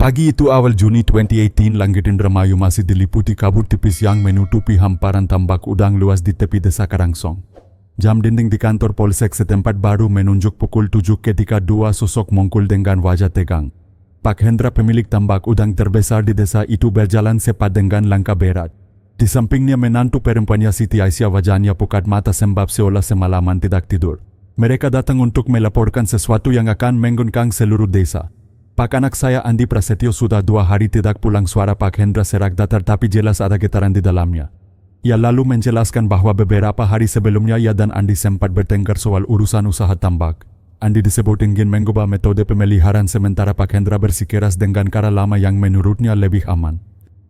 Pagi itu awal Juni 2018, langit Indramayu masih diliputi kabut tipis yang menutupi hamparan tambak udang luas di tepi desa Karangsong. Jam dinding di kantor polsek setempat baru menunjuk pukul 7 ketika dua sosok mongkul dengan wajah tegang. Pak Hendra, pemilik tambak udang terbesar di desa itu, berjalan cepat dengan langkah berat. Di sampingnya menantu perempuannya Siti Aisyah, wajahnya pucat mata sembab seolah semalaman tidak tidur. Mereka datang untuk melaporkan sesuatu yang akan mengguncang seluruh desa. Pak, anak saya Andi Prasetyo sudah 2 hari tidak pulang. Suara Pak Hendra serak datar tapi jelas ada getaran di dalamnya. Ia lalu menjelaskan bahwa beberapa hari sebelumnya ia dan Andi sempat bertengkar soal urusan usaha tambak. Andi disebut ingin mengubah metode pemeliharaan, sementara Pak Hendra bersikeras dengan cara lama yang menurutnya lebih aman.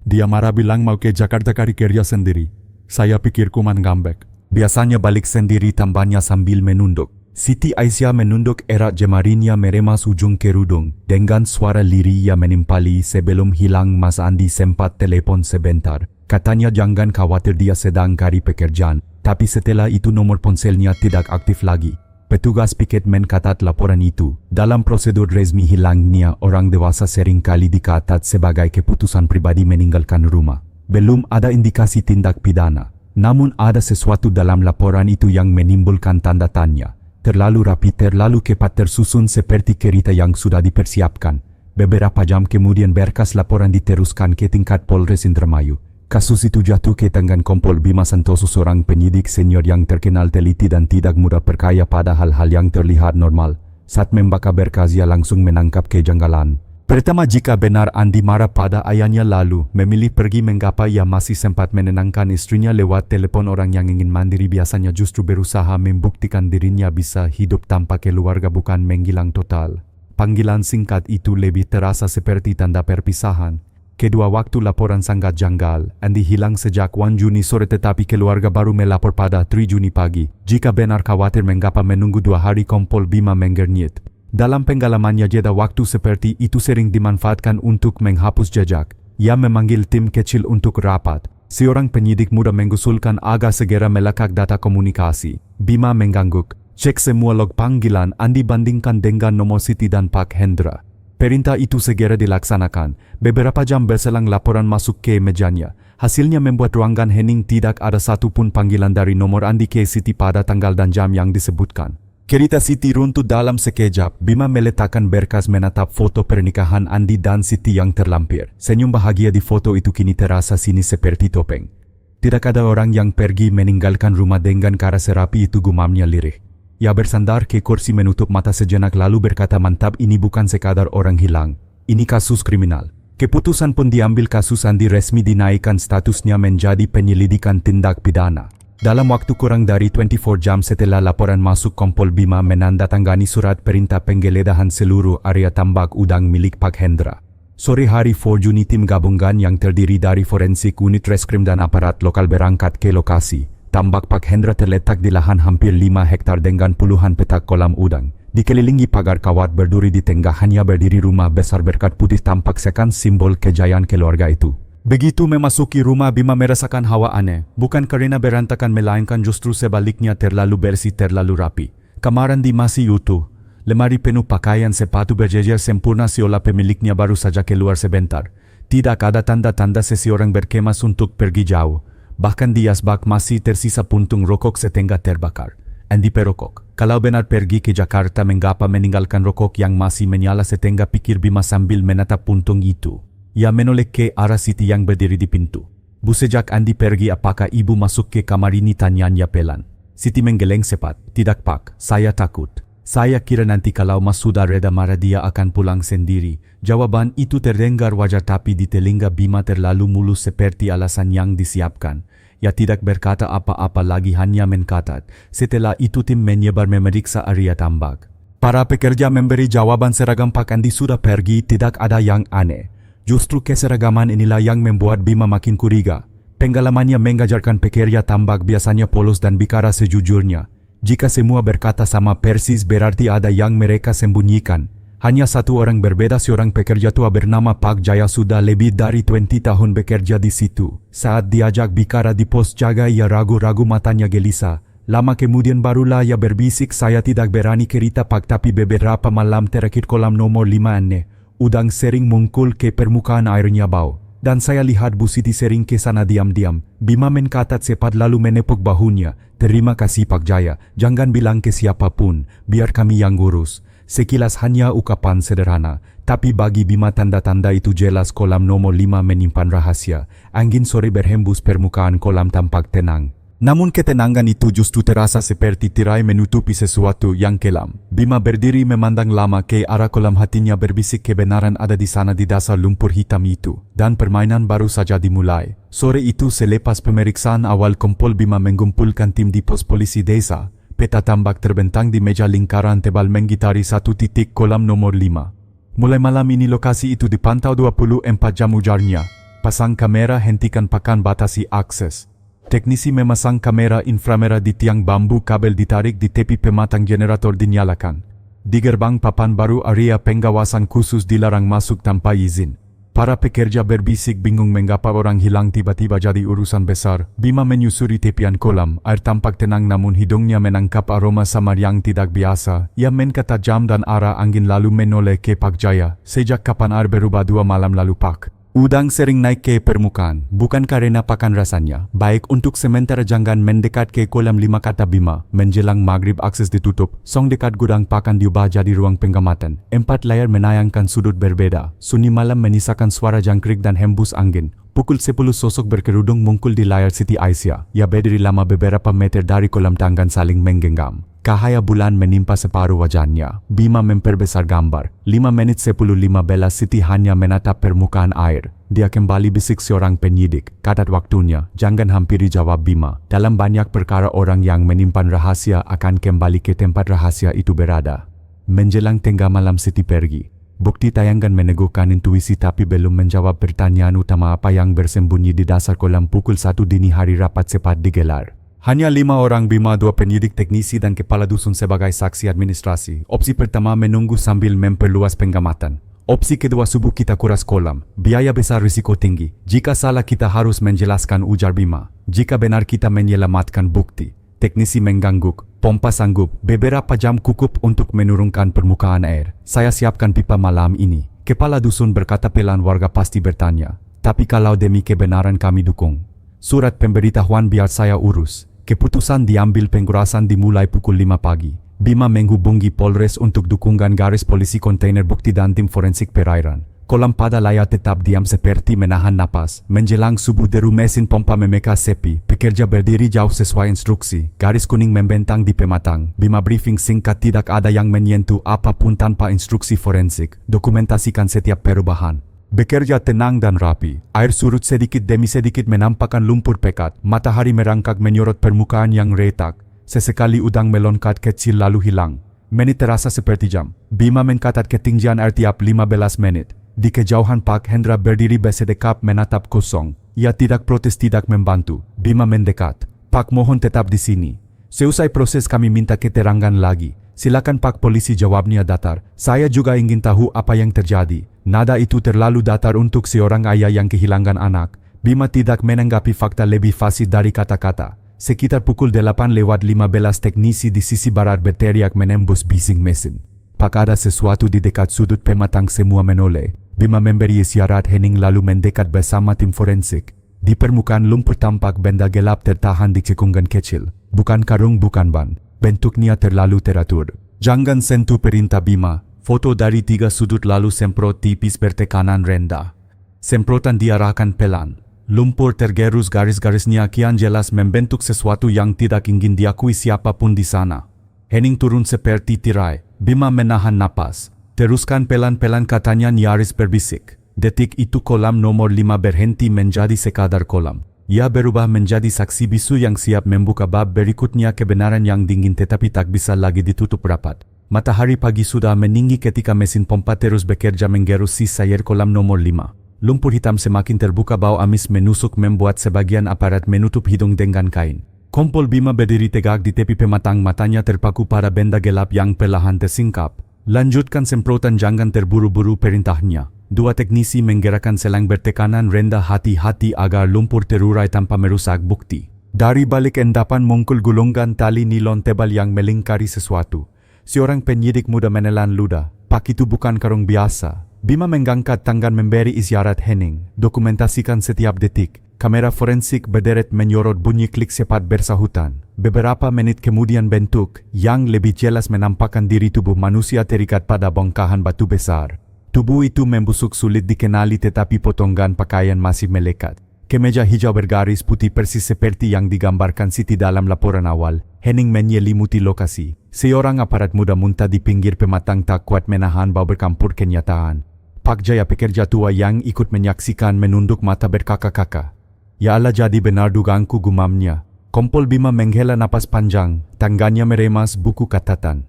Dia marah bilang mau ke Jakarta cari kerja sendiri. Saya pikir kuman ngambek. Biasanya balik sendiri, tambahnya sambil menunduk. Siti Aisyah menunduk erat jemarinya meremas ujung kerudung. Dengan suara lirih ia menimpali sebelum hilang. Mas Andi sempat telepon sebentar. Katanya jangan khawatir, dia sedang cari pekerjaan. Tapi setelah itu nomor ponselnya tidak aktif lagi. Petugas piket mencatat laporan itu. Dalam prosedur resmi hilangnya orang dewasa seringkali dicatat sebagai keputusan pribadi meninggalkan rumah. Belum ada indikasi tindak pidana. Namun ada sesuatu dalam laporan itu yang menimbulkan tanda tanya. Terlalu rapi, terlalu cepat tersusun seperti kereta yang sudah dipersiapkan. Beberapa jam kemudian berkas laporan diteruskan ke tingkat Polres Indramayu. Kasus itu jatuh ke tangan Kompol Bima Santoso, seorang penyidik senior yang terkenal teliti dan tidak mudah percaya pada hal-hal yang terlihat normal. Saat membaca berkas, ia langsung menangkap kejanggalan. Pertama, jika benar Andi marah pada ayahnya lalu memilih pergi, mengapa ia masih sempat menenangkan istrinya lewat telepon? Orang yang ingin mandiri biasanya justru berusaha membuktikan dirinya bisa hidup tanpa keluarga, bukan menghilang total. Panggilan singkat itu lebih terasa seperti tanda perpisahan. Kedua waktu laporan sangat janggal. Andi hilang sejak 1 Juni sore, tetapi keluarga baru melapor pada 3 Juni pagi. Jika benar khawatir, mengapa menunggu 2 hari? Kompol Bima mengernyit. Dalam pengalamannya, jeda waktu seperti itu sering dimanfaatkan untuk menghapus jejak. Ia memanggil tim kecil untuk rapat. Seorang penyidik muda mengusulkan agar segera melacak data komunikasi. Bima mengangguk. Cek semua log panggilan, Andi bandingkan dengan nomor Siti dan Pak Hendra. Perintah itu segera dilaksanakan. Beberapa jam berselang laporan masuk ke mejanya. Hasilnya membuat ruangan hening, tidak ada satupun panggilan dari nomor Andi ke Siti pada tanggal dan jam yang disebutkan. Cerita Siti runtuh dalam sekejap. Bima meletakkan berkas, menatap foto pernikahan Andi dan Siti yang terlampir. Senyum bahagia di foto itu kini terasa sinis seperti topeng. Tidak ada orang yang pergi meninggalkan rumah dengan cara serapi itu, gumamnya lirih. Ia bersandar ke kursi, menutup mata sejenak lalu berkata, mantap, ini bukan sekadar orang hilang. Ini kasus kriminal. Keputusan pun diambil, kasus Andi resmi dinaikkan statusnya menjadi penyelidikan tindak pidana. Dalam waktu kurang dari 24 jam setelah laporan masuk, Kompol Bima menandatangani surat perintah penggeledahan seluruh area tambak udang milik Pak Hendra. Sore hari 4 Juni, tim gabungan yang terdiri dari forensik, unit reskrim dan aparat lokal berangkat ke lokasi. Tambak Pak Hendra terletak di lahan hampir 5 hektar dengan puluhan petak kolam udang. Dikelilingi pagar kawat berduri, di tengahnya berdiri rumah besar berkat putih, tampak seakan simbol kejayaan keluarga itu. Begitu memasuki rumah, Bima merasakan hawa aneh. Bukan karena berantakan, melainkan justru sebaliknya, terlalu bersih, terlalu rapi. Kamar Andi masih utuh. Lemari penuh pakaian, sepatu berjejer sempurna seolah pemiliknya baru saja keluar sebentar. Tidak ada tanda-tanda seseorang berkemas untuk pergi jauh. Bahkan di asbak masih tersisa puntung rokok setengah terbakar. Andi perokok. Kalau benar pergi ke Jakarta, mengapa meninggalkan rokok yang masih menyala setengah, pikir Bima sambil menatap puntung itu. Ia menoleh ke arah Siti yang berdiri di pintu. Bu, sejak Andi pergi, apakah ibu masuk ke kamar ini? Tanyanya pelan. Siti menggeleng cepat. Tidak Pak, saya takut. Saya kira nanti kalau Mas sudah reda marah dia akan pulang sendiri. Jawaban itu terdengar wajar, tapi di telinga Bima terlalu mulus seperti alasan yang disiapkan. Ia tidak berkata apa-apa lagi, hanya mencatat. Setelah itu tim menyebar memeriksa area tambak. Para pekerja memberi jawaban seragam. Pak Andi sudah pergi, tidak ada yang aneh. Justru keseragaman inilah yang membuat Bima makin curiga. Pengalamannya mengajarkan pekerja tambak biasanya polos dan bicara sejujurnya. Jika semua berkata sama persis, berarti ada yang mereka sembunyikan. Hanya satu orang berbeda, seorang pekerja tua bernama Pak Jaya, sudah lebih dari 20 tahun bekerja di situ. Saat diajak bicara di pos jaga, ia ragu-ragu, matanya gelisah. Lama kemudian barulah ia berbisik, saya tidak berani cerita Pak, tapi beberapa malam terakhir kolam nomor 5 aneh. Udang sering muncul ke permukaan airnya bau. Dan saya lihat Bu Siti sering ke sana diam-diam. Bima mencatat cepat lalu menepuk bahunya. Terima kasih Pak Jaya, jangan bilang ke siapapun, biar kami yang ngurus. Sekilas hanya ucapan sederhana, tapi bagi Bima tanda-tanda itu jelas kolam nomor 5 menyimpan rahasia. Angin sore berhembus permukaan kolam tampak tenang. Namun ketenangan itu justru terasa seperti tirai menutupi sesuatu yang kelam. Bima berdiri memandang lama ke arah kolam, hatinya berbisik kebenaran ada di sana di dasar lumpur hitam itu. Dan permainan baru saja dimulai. Sore itu selepas pemeriksaan awal kompol Bima mengumpulkan tim di pos polisi desa. Peta tambak terbentang di meja lingkaran tebal menggitari satu titik kolam nomor 5. Mulai malam ini lokasi itu dipantau 24 jam ujarnya. Pasang kamera, hentikan pakan, batasi akses. Teknisi memasang kamera inframerah di tiang bambu, kabel ditarik di tepi, pematang generator dinyalakan. Di gerbang papan baru area pengawasan khusus dilarang masuk tanpa izin. Para pekerja berbisik bingung mengapa orang hilang tiba-tiba jadi urusan besar. Bima menyusuri tepian kolam, air tampak tenang namun hidungnya menangkap aroma samar yang tidak biasa. Ia menkata jam dan arah angin lalu menoleh ke Pak Jaya. Sejak kapan air berubah 2 malam lalu Pak? Udang sering naik ke permukaan, bukan karena pakan rasanya. Baik untuk sementara jangan mendekat ke kolam 5 kata Bima. Menjelang maghrib akses ditutup, song dekat gudang pakan diubah jadi ruang pengamatan. 4 layar menayangkan sudut berbeda. Sunyi malam menyisakan suara jangkrik dan hembus angin. Pukul 10 sosok berkerudung muncul di layar Siti Aisyah. Ia berdiri lama beberapa meter dari kolam, tangan saling menggenggam. Cahaya bulan menimpa separuh wajahnya. Bima memperbesar gambar. 5 menit 10:15 Siti hanya menatap permukaan air. Dia kembali bisik seorang penyidik. Kadat waktunya, jangan hampiri, jawab Bima. Dalam banyak perkara orang yang menyimpan rahasia akan kembali ke tempat rahasia itu berada. Menjelang tengah malam Siti pergi. Bukti tayangan meneguhkan intuisi tapi belum menjawab pertanyaan utama apa yang bersembunyi di dasar kolam. Pukul 1 dini hari rapat cepat digelar. Hanya 5 orang, Bima, 2 penyidik, teknisi dan kepala dusun sebagai saksi administrasi. Opsi pertama menunggu sambil memperluas pengamatan. Opsi kedua subuh kita kuras kolam. Biaya besar, risiko tinggi. Jika salah kita harus menjelaskan, ujar Bima. Jika benar kita menyelamatkan bukti. Teknisi mengangguk. Pompa sanggup. Beberapa jam cukup untuk menurunkan permukaan air. Saya siapkan pipa malam ini. Kepala dusun berkata pelan. Warga pasti bertanya. Tapi kalau demi kebenaran kami dukung. Surat pemberitahuan biar saya urus. Keputusan diambil, pengurasan dimulai pukul 5 pagi. Bima menghubungi Polres untuk dukungan garis polisi, kontainer bukti dan tim forensik perairan. Kolam pada layar tetap diam seperti menahan napas. Menjelang subuh deru mesin pompa memeka sepi. Pekerja berdiri jauh sesuai instruksi. Garis kuning membentang di pematang. Bima briefing singkat, tidak ada yang menyentuh apapun tanpa instruksi forensik. Dokumentasikan setiap perubahan. Bekerja tenang dan rapi. Air surut sedikit demi sedikit menampakkan lumpur pekat. Matahari merangkak menyorot permukaan yang retak. Sesekali udang meloncat kecil lalu hilang. Menit terasa seperti jam. Bima mencatat ketinggian air tiap 15 menit. Di kejauhan Pak Hendra berdiri bersedekap menatap kosong. Ia tidak protes, tidak membantu. Bima mendekat. Pak, mohon tetap di sini. Seusai proses kami minta keterangan lagi. Silakan Pak, polisi, jawabnya datar. Saya juga ingin tahu apa yang terjadi. Nada itu terlalu datar untuk seorang ayah yang kehilangan anak. Bima tidak menanggapi fakta lebih fasih dari kata-kata. Sekitar pukul 8:15 teknisi di sisi barat berteriak menembus bising mesin. Pak, ada sesuatu di dekat sudut pematang, semua menoleh. Bima memberi isyarat hening lalu mendekat bersama tim forensik. Di permukaan lumpur tampak benda gelap tertahan di cekungan kecil. Bukan karung, bukan ban. Bentuknya terlalu teratur. Jangan sentuh, perintah Bima. Foto dari 3 sudut lalu semprot tipis bertekanan rendah. Semprotan diarahkan pelan. Lumpur tergerus, garis-garisnya kian jelas membentuk sesuatu yang tidak ingin diakui siapapun di sana. Hening turun seperti tirai. Bima menahan napas. Teruskan pelan-pelan, katanya nyaris berbisik. Detik itu kolam nomor 5 berhenti menjadi sekadar kolam. Ia berubah menjadi saksi bisu yang siap membuka bab berikutnya, kebenaran yang dingin tetapi tak bisa lagi ditutup rapat. Matahari pagi sudah meninggi ketika mesin pompa terus bekerja menggerus sisa air kolam nomor 5. Lumpur hitam semakin terbuka, bau amis menusuk membuat sebagian aparat menutup hidung dengan kain. Kompol Bima berdiri tegak di tepi pematang, matanya terpaku pada benda gelap yang perlahan tersingkap. Lanjutkan semprotan, jangan terburu-buru, perintahnya. 2 teknisi menggerakkan selang bertekanan rendah, hati-hati agar lumpur terurai tanpa merusak bukti. Dari balik endapan muncul gulungan tali nilon tebal yang melingkari sesuatu. Seorang penyidik muda menelan ludah. Pak, itu bukan karung biasa. Bima mengangkat tangan memberi isyarat Henning, dokumentasikan setiap detik. Kamera forensik berderet menyorot bunyi klik cepat bersahutan. Beberapa menit kemudian bentuk yang lebih jelas menampakkan diri tubuh manusia terikat pada bongkahan batu besar. Tubuh itu membusuk sulit dikenali tetapi potongan pakaian masih melekat. Kemeja hijau bergaris putih persis seperti yang digambarkan Siti dalam laporan awal. Henning menyelimuti lokasi. Seorang aparat muda muntah di pinggir pematang tak kuat menahan bau bercampur kenyataan. Pak Jaya pekerja tua yang ikut menyaksikan menunduk mata berkakak-kakak. Ya Allah, jadi benar dugaanku, gumamnya. Kompol Bima menghela napas panjang, tangannya meremas buku catatan.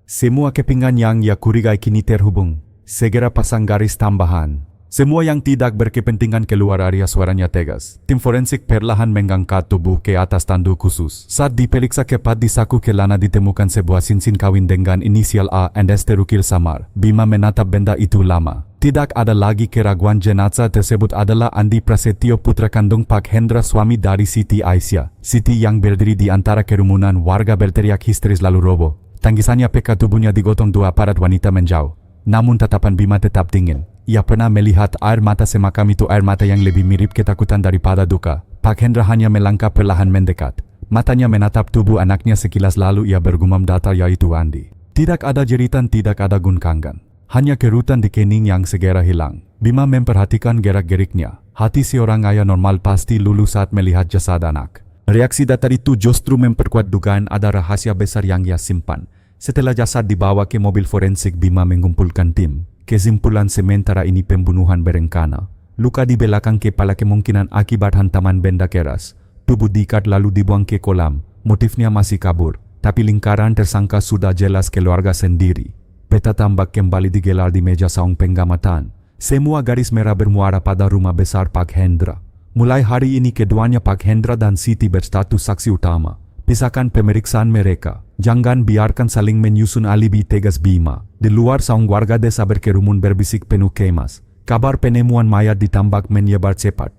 Semua kepingan yang ia curigai kini terhubung. Segera pasang garis tambahan. Semua yang tidak berkepentingan keluar area, suaranya tegas. Tim forensik perlahan mengangkat tubuh ke atas tanduk khusus. Saat diperiksa kepat di saku kelana ditemukan sebuah cincin kawin dengan inisial A and S terukir samar. Bima menatap benda itu lama. Tidak ada lagi keraguan, jenazah tersebut adalah Andi Prasetyo, putra kandung Pak Hendra, suami dari Siti Aisyah. Siti yang berdiri di antara kerumunan warga berteriak histeris lalu roboh. Tangisannya peka tubuhnya digotong dua aparat wanita menjauh. Namun tatapan Bima tetap dingin. Ia pernah melihat air mata semakam itu, air mata yang lebih mirip ketakutan daripada duka. Pak Hendra hanya melangkah perlahan mendekat. Matanya menatap tubuh anaknya sekilas lalu ia bergumam datar, yaitu Andi. Tidak ada jeritan, tidak ada gunkangan. Hanya kerutan di kening yang segera hilang. Bima memperhatikan gerak-geriknya. Hati seorang ayah normal pasti luluh saat melihat jasad anak. Reaksi datar itu justru memperkuat dugaan ada rahasia besar yang ia simpan. Setelah jasad dibawa ke mobil forensik, Bima mengumpulkan tim. Kesimpulan sementara ini pembunuhan berencana. Luka di belakang kepala kemungkinan akibat hantaman benda keras. Tubuh diikat lalu dibuang ke kolam. Motifnya masih kabur, tapi lingkaran tersangka sudah jelas, keluarga sendiri. Peta tambak kembali digelar di meja saung pengamatan. Semua garis merah bermuara pada rumah besar Pak Hendra. Mulai hari ini keduanya, Pak Hendra dan Siti, berstatus saksi utama. Pisahkan pemeriksaan mereka. Jangan biarkan saling menyusun alibi, tegas Bima. Di luar saung warga desa berkerumun berbisik penuh kemas. Kabar penemuan mayat di tambak menyebar cepat.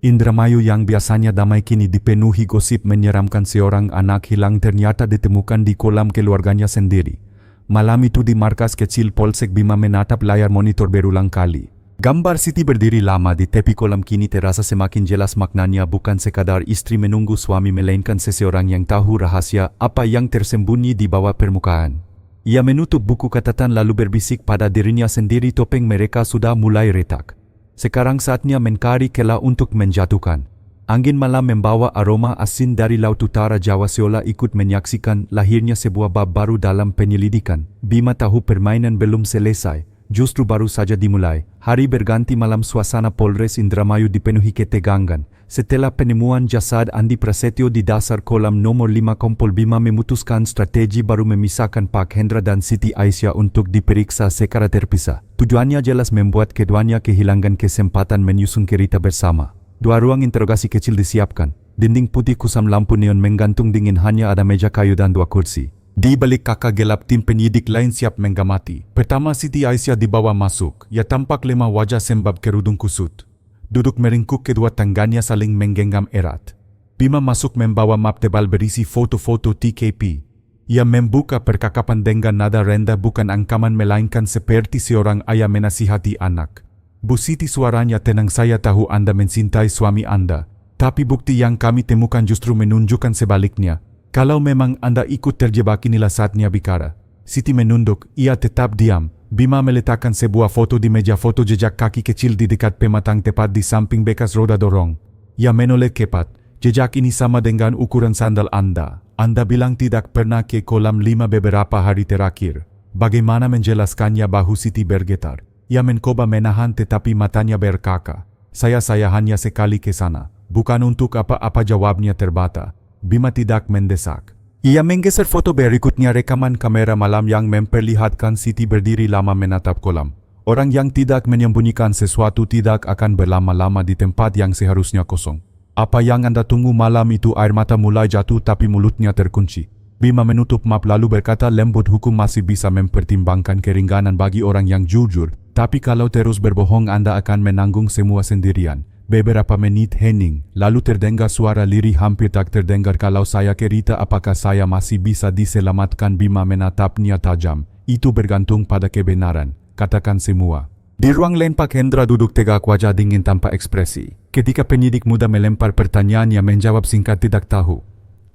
Indramayu yang biasanya damai kini dipenuhi gosip menyeramkan. Seorang anak hilang ternyata ditemukan di kolam keluarganya sendiri. Malam itu di markas kecil Polsek, Bima menatap layar monitor berulang kali. Gambar Siti berdiri lama di tepi kolam kini terasa semakin jelas maknanya. Bukan sekadar istri menunggu suami, melainkan seseorang yang tahu rahasia apa yang tersembunyi di bawah permukaan. Ia menutup buku catatan lalu berbisik pada dirinya sendiri, topeng mereka sudah mulai retak. Sekarang saatnya mencari celah untuk menjatuhkan. Angin malam membawa aroma asin dari laut utara Jawa seolah ikut menyaksikan lahirnya sebuah bab baru dalam penyelidikan. Bima tahu permainan belum selesai, justru baru saja dimulai. Hari berganti malam, suasana Polres Indramayu dipenuhi ketegangan. Setelah penemuan jasad Andi Prasetyo di dasar kolam nomor 5, Kompol Bima memutuskan strategi baru, memisahkan Pak Hendra dan Siti Aisyah untuk diperiksa secara terpisah. Tujuannya jelas, membuat keduanya kehilangan kesempatan menyusun cerita bersama. Dua ruang interogasi kecil disiapkan. Dinding putih kusam, lampu neon menggantung dingin, hanya ada meja kayu dan dua kursi. Di balik kakak gelap, tim penyidik lain siap mengamati. Pertama, Siti Aisyah dibawa masuk. Ia tampak lemah, wajah sembab kerudung kusut. Duduk meringkuk, kedua tangannya saling menggenggam erat. Bima masuk membawa map tebal berisi foto-foto TKP. Ia membuka percakapan dengan nada rendah, bukan angkaman melainkan seperti seorang ayah menasihati anak. Bu Siti, suaranya tenang, saya tahu Anda mencintai suami Anda. Tapi bukti yang kami temukan justru menunjukkan sebaliknya. Kalau memang Anda ikut terjebak, inilah saatnya bicara. Siti menunduk, ia tetap diam. Bima meletakkan sebuah foto di meja foto, jejak kaki kecil di dekat pematang tepat di samping bekas roda dorong. Ia menoleh kepat. Jejak ini sama dengan ukuran sandal Anda. Anda bilang tidak pernah ke kolam 5 beberapa hari terakhir. Bagaimana menjelaskannya? Bahu Siti bergetar. Ia mencoba menahan tetapi matanya berkaca. Saya hanya sekali ke sana. Bukan untuk apa-apa, jawabnya terbata. Bima tidak mendesak. Ia menggeser foto berikutnya, rekaman kamera malam yang memperlihatkan Siti berdiri lama menatap kolam. Orang yang tidak menyembunyikan sesuatu tidak akan berlama-lama di tempat yang seharusnya kosong. Apa yang Anda tunggu? Malam itu air mata mulai jatuh tapi mulutnya terkunci. Bima menutup map lalu berkata lembut, hukum masih bisa mempertimbangkan keringanan bagi orang yang jujur. Tapi kalau terus berbohong, Anda akan menanggung semua sendirian. Beberapa menit hening, lalu terdengar suara lirih hampir tak terdengar. Kalau saya cerita, apakah saya masih bisa diselamatkan? Bima menatapnya tajam. Itu bergantung pada kebenaran. Katakan semua. Di ruang lain Pak Hendra duduk tegak, wajah dingin tanpa ekspresi. Ketika penyidik muda melempar pertanyaan, ia menjawab singkat, tidak tahu.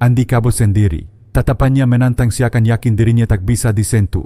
Andi kabur sendiri. Tatapannya menantang, seakan yakin dirinya tak bisa disentuh.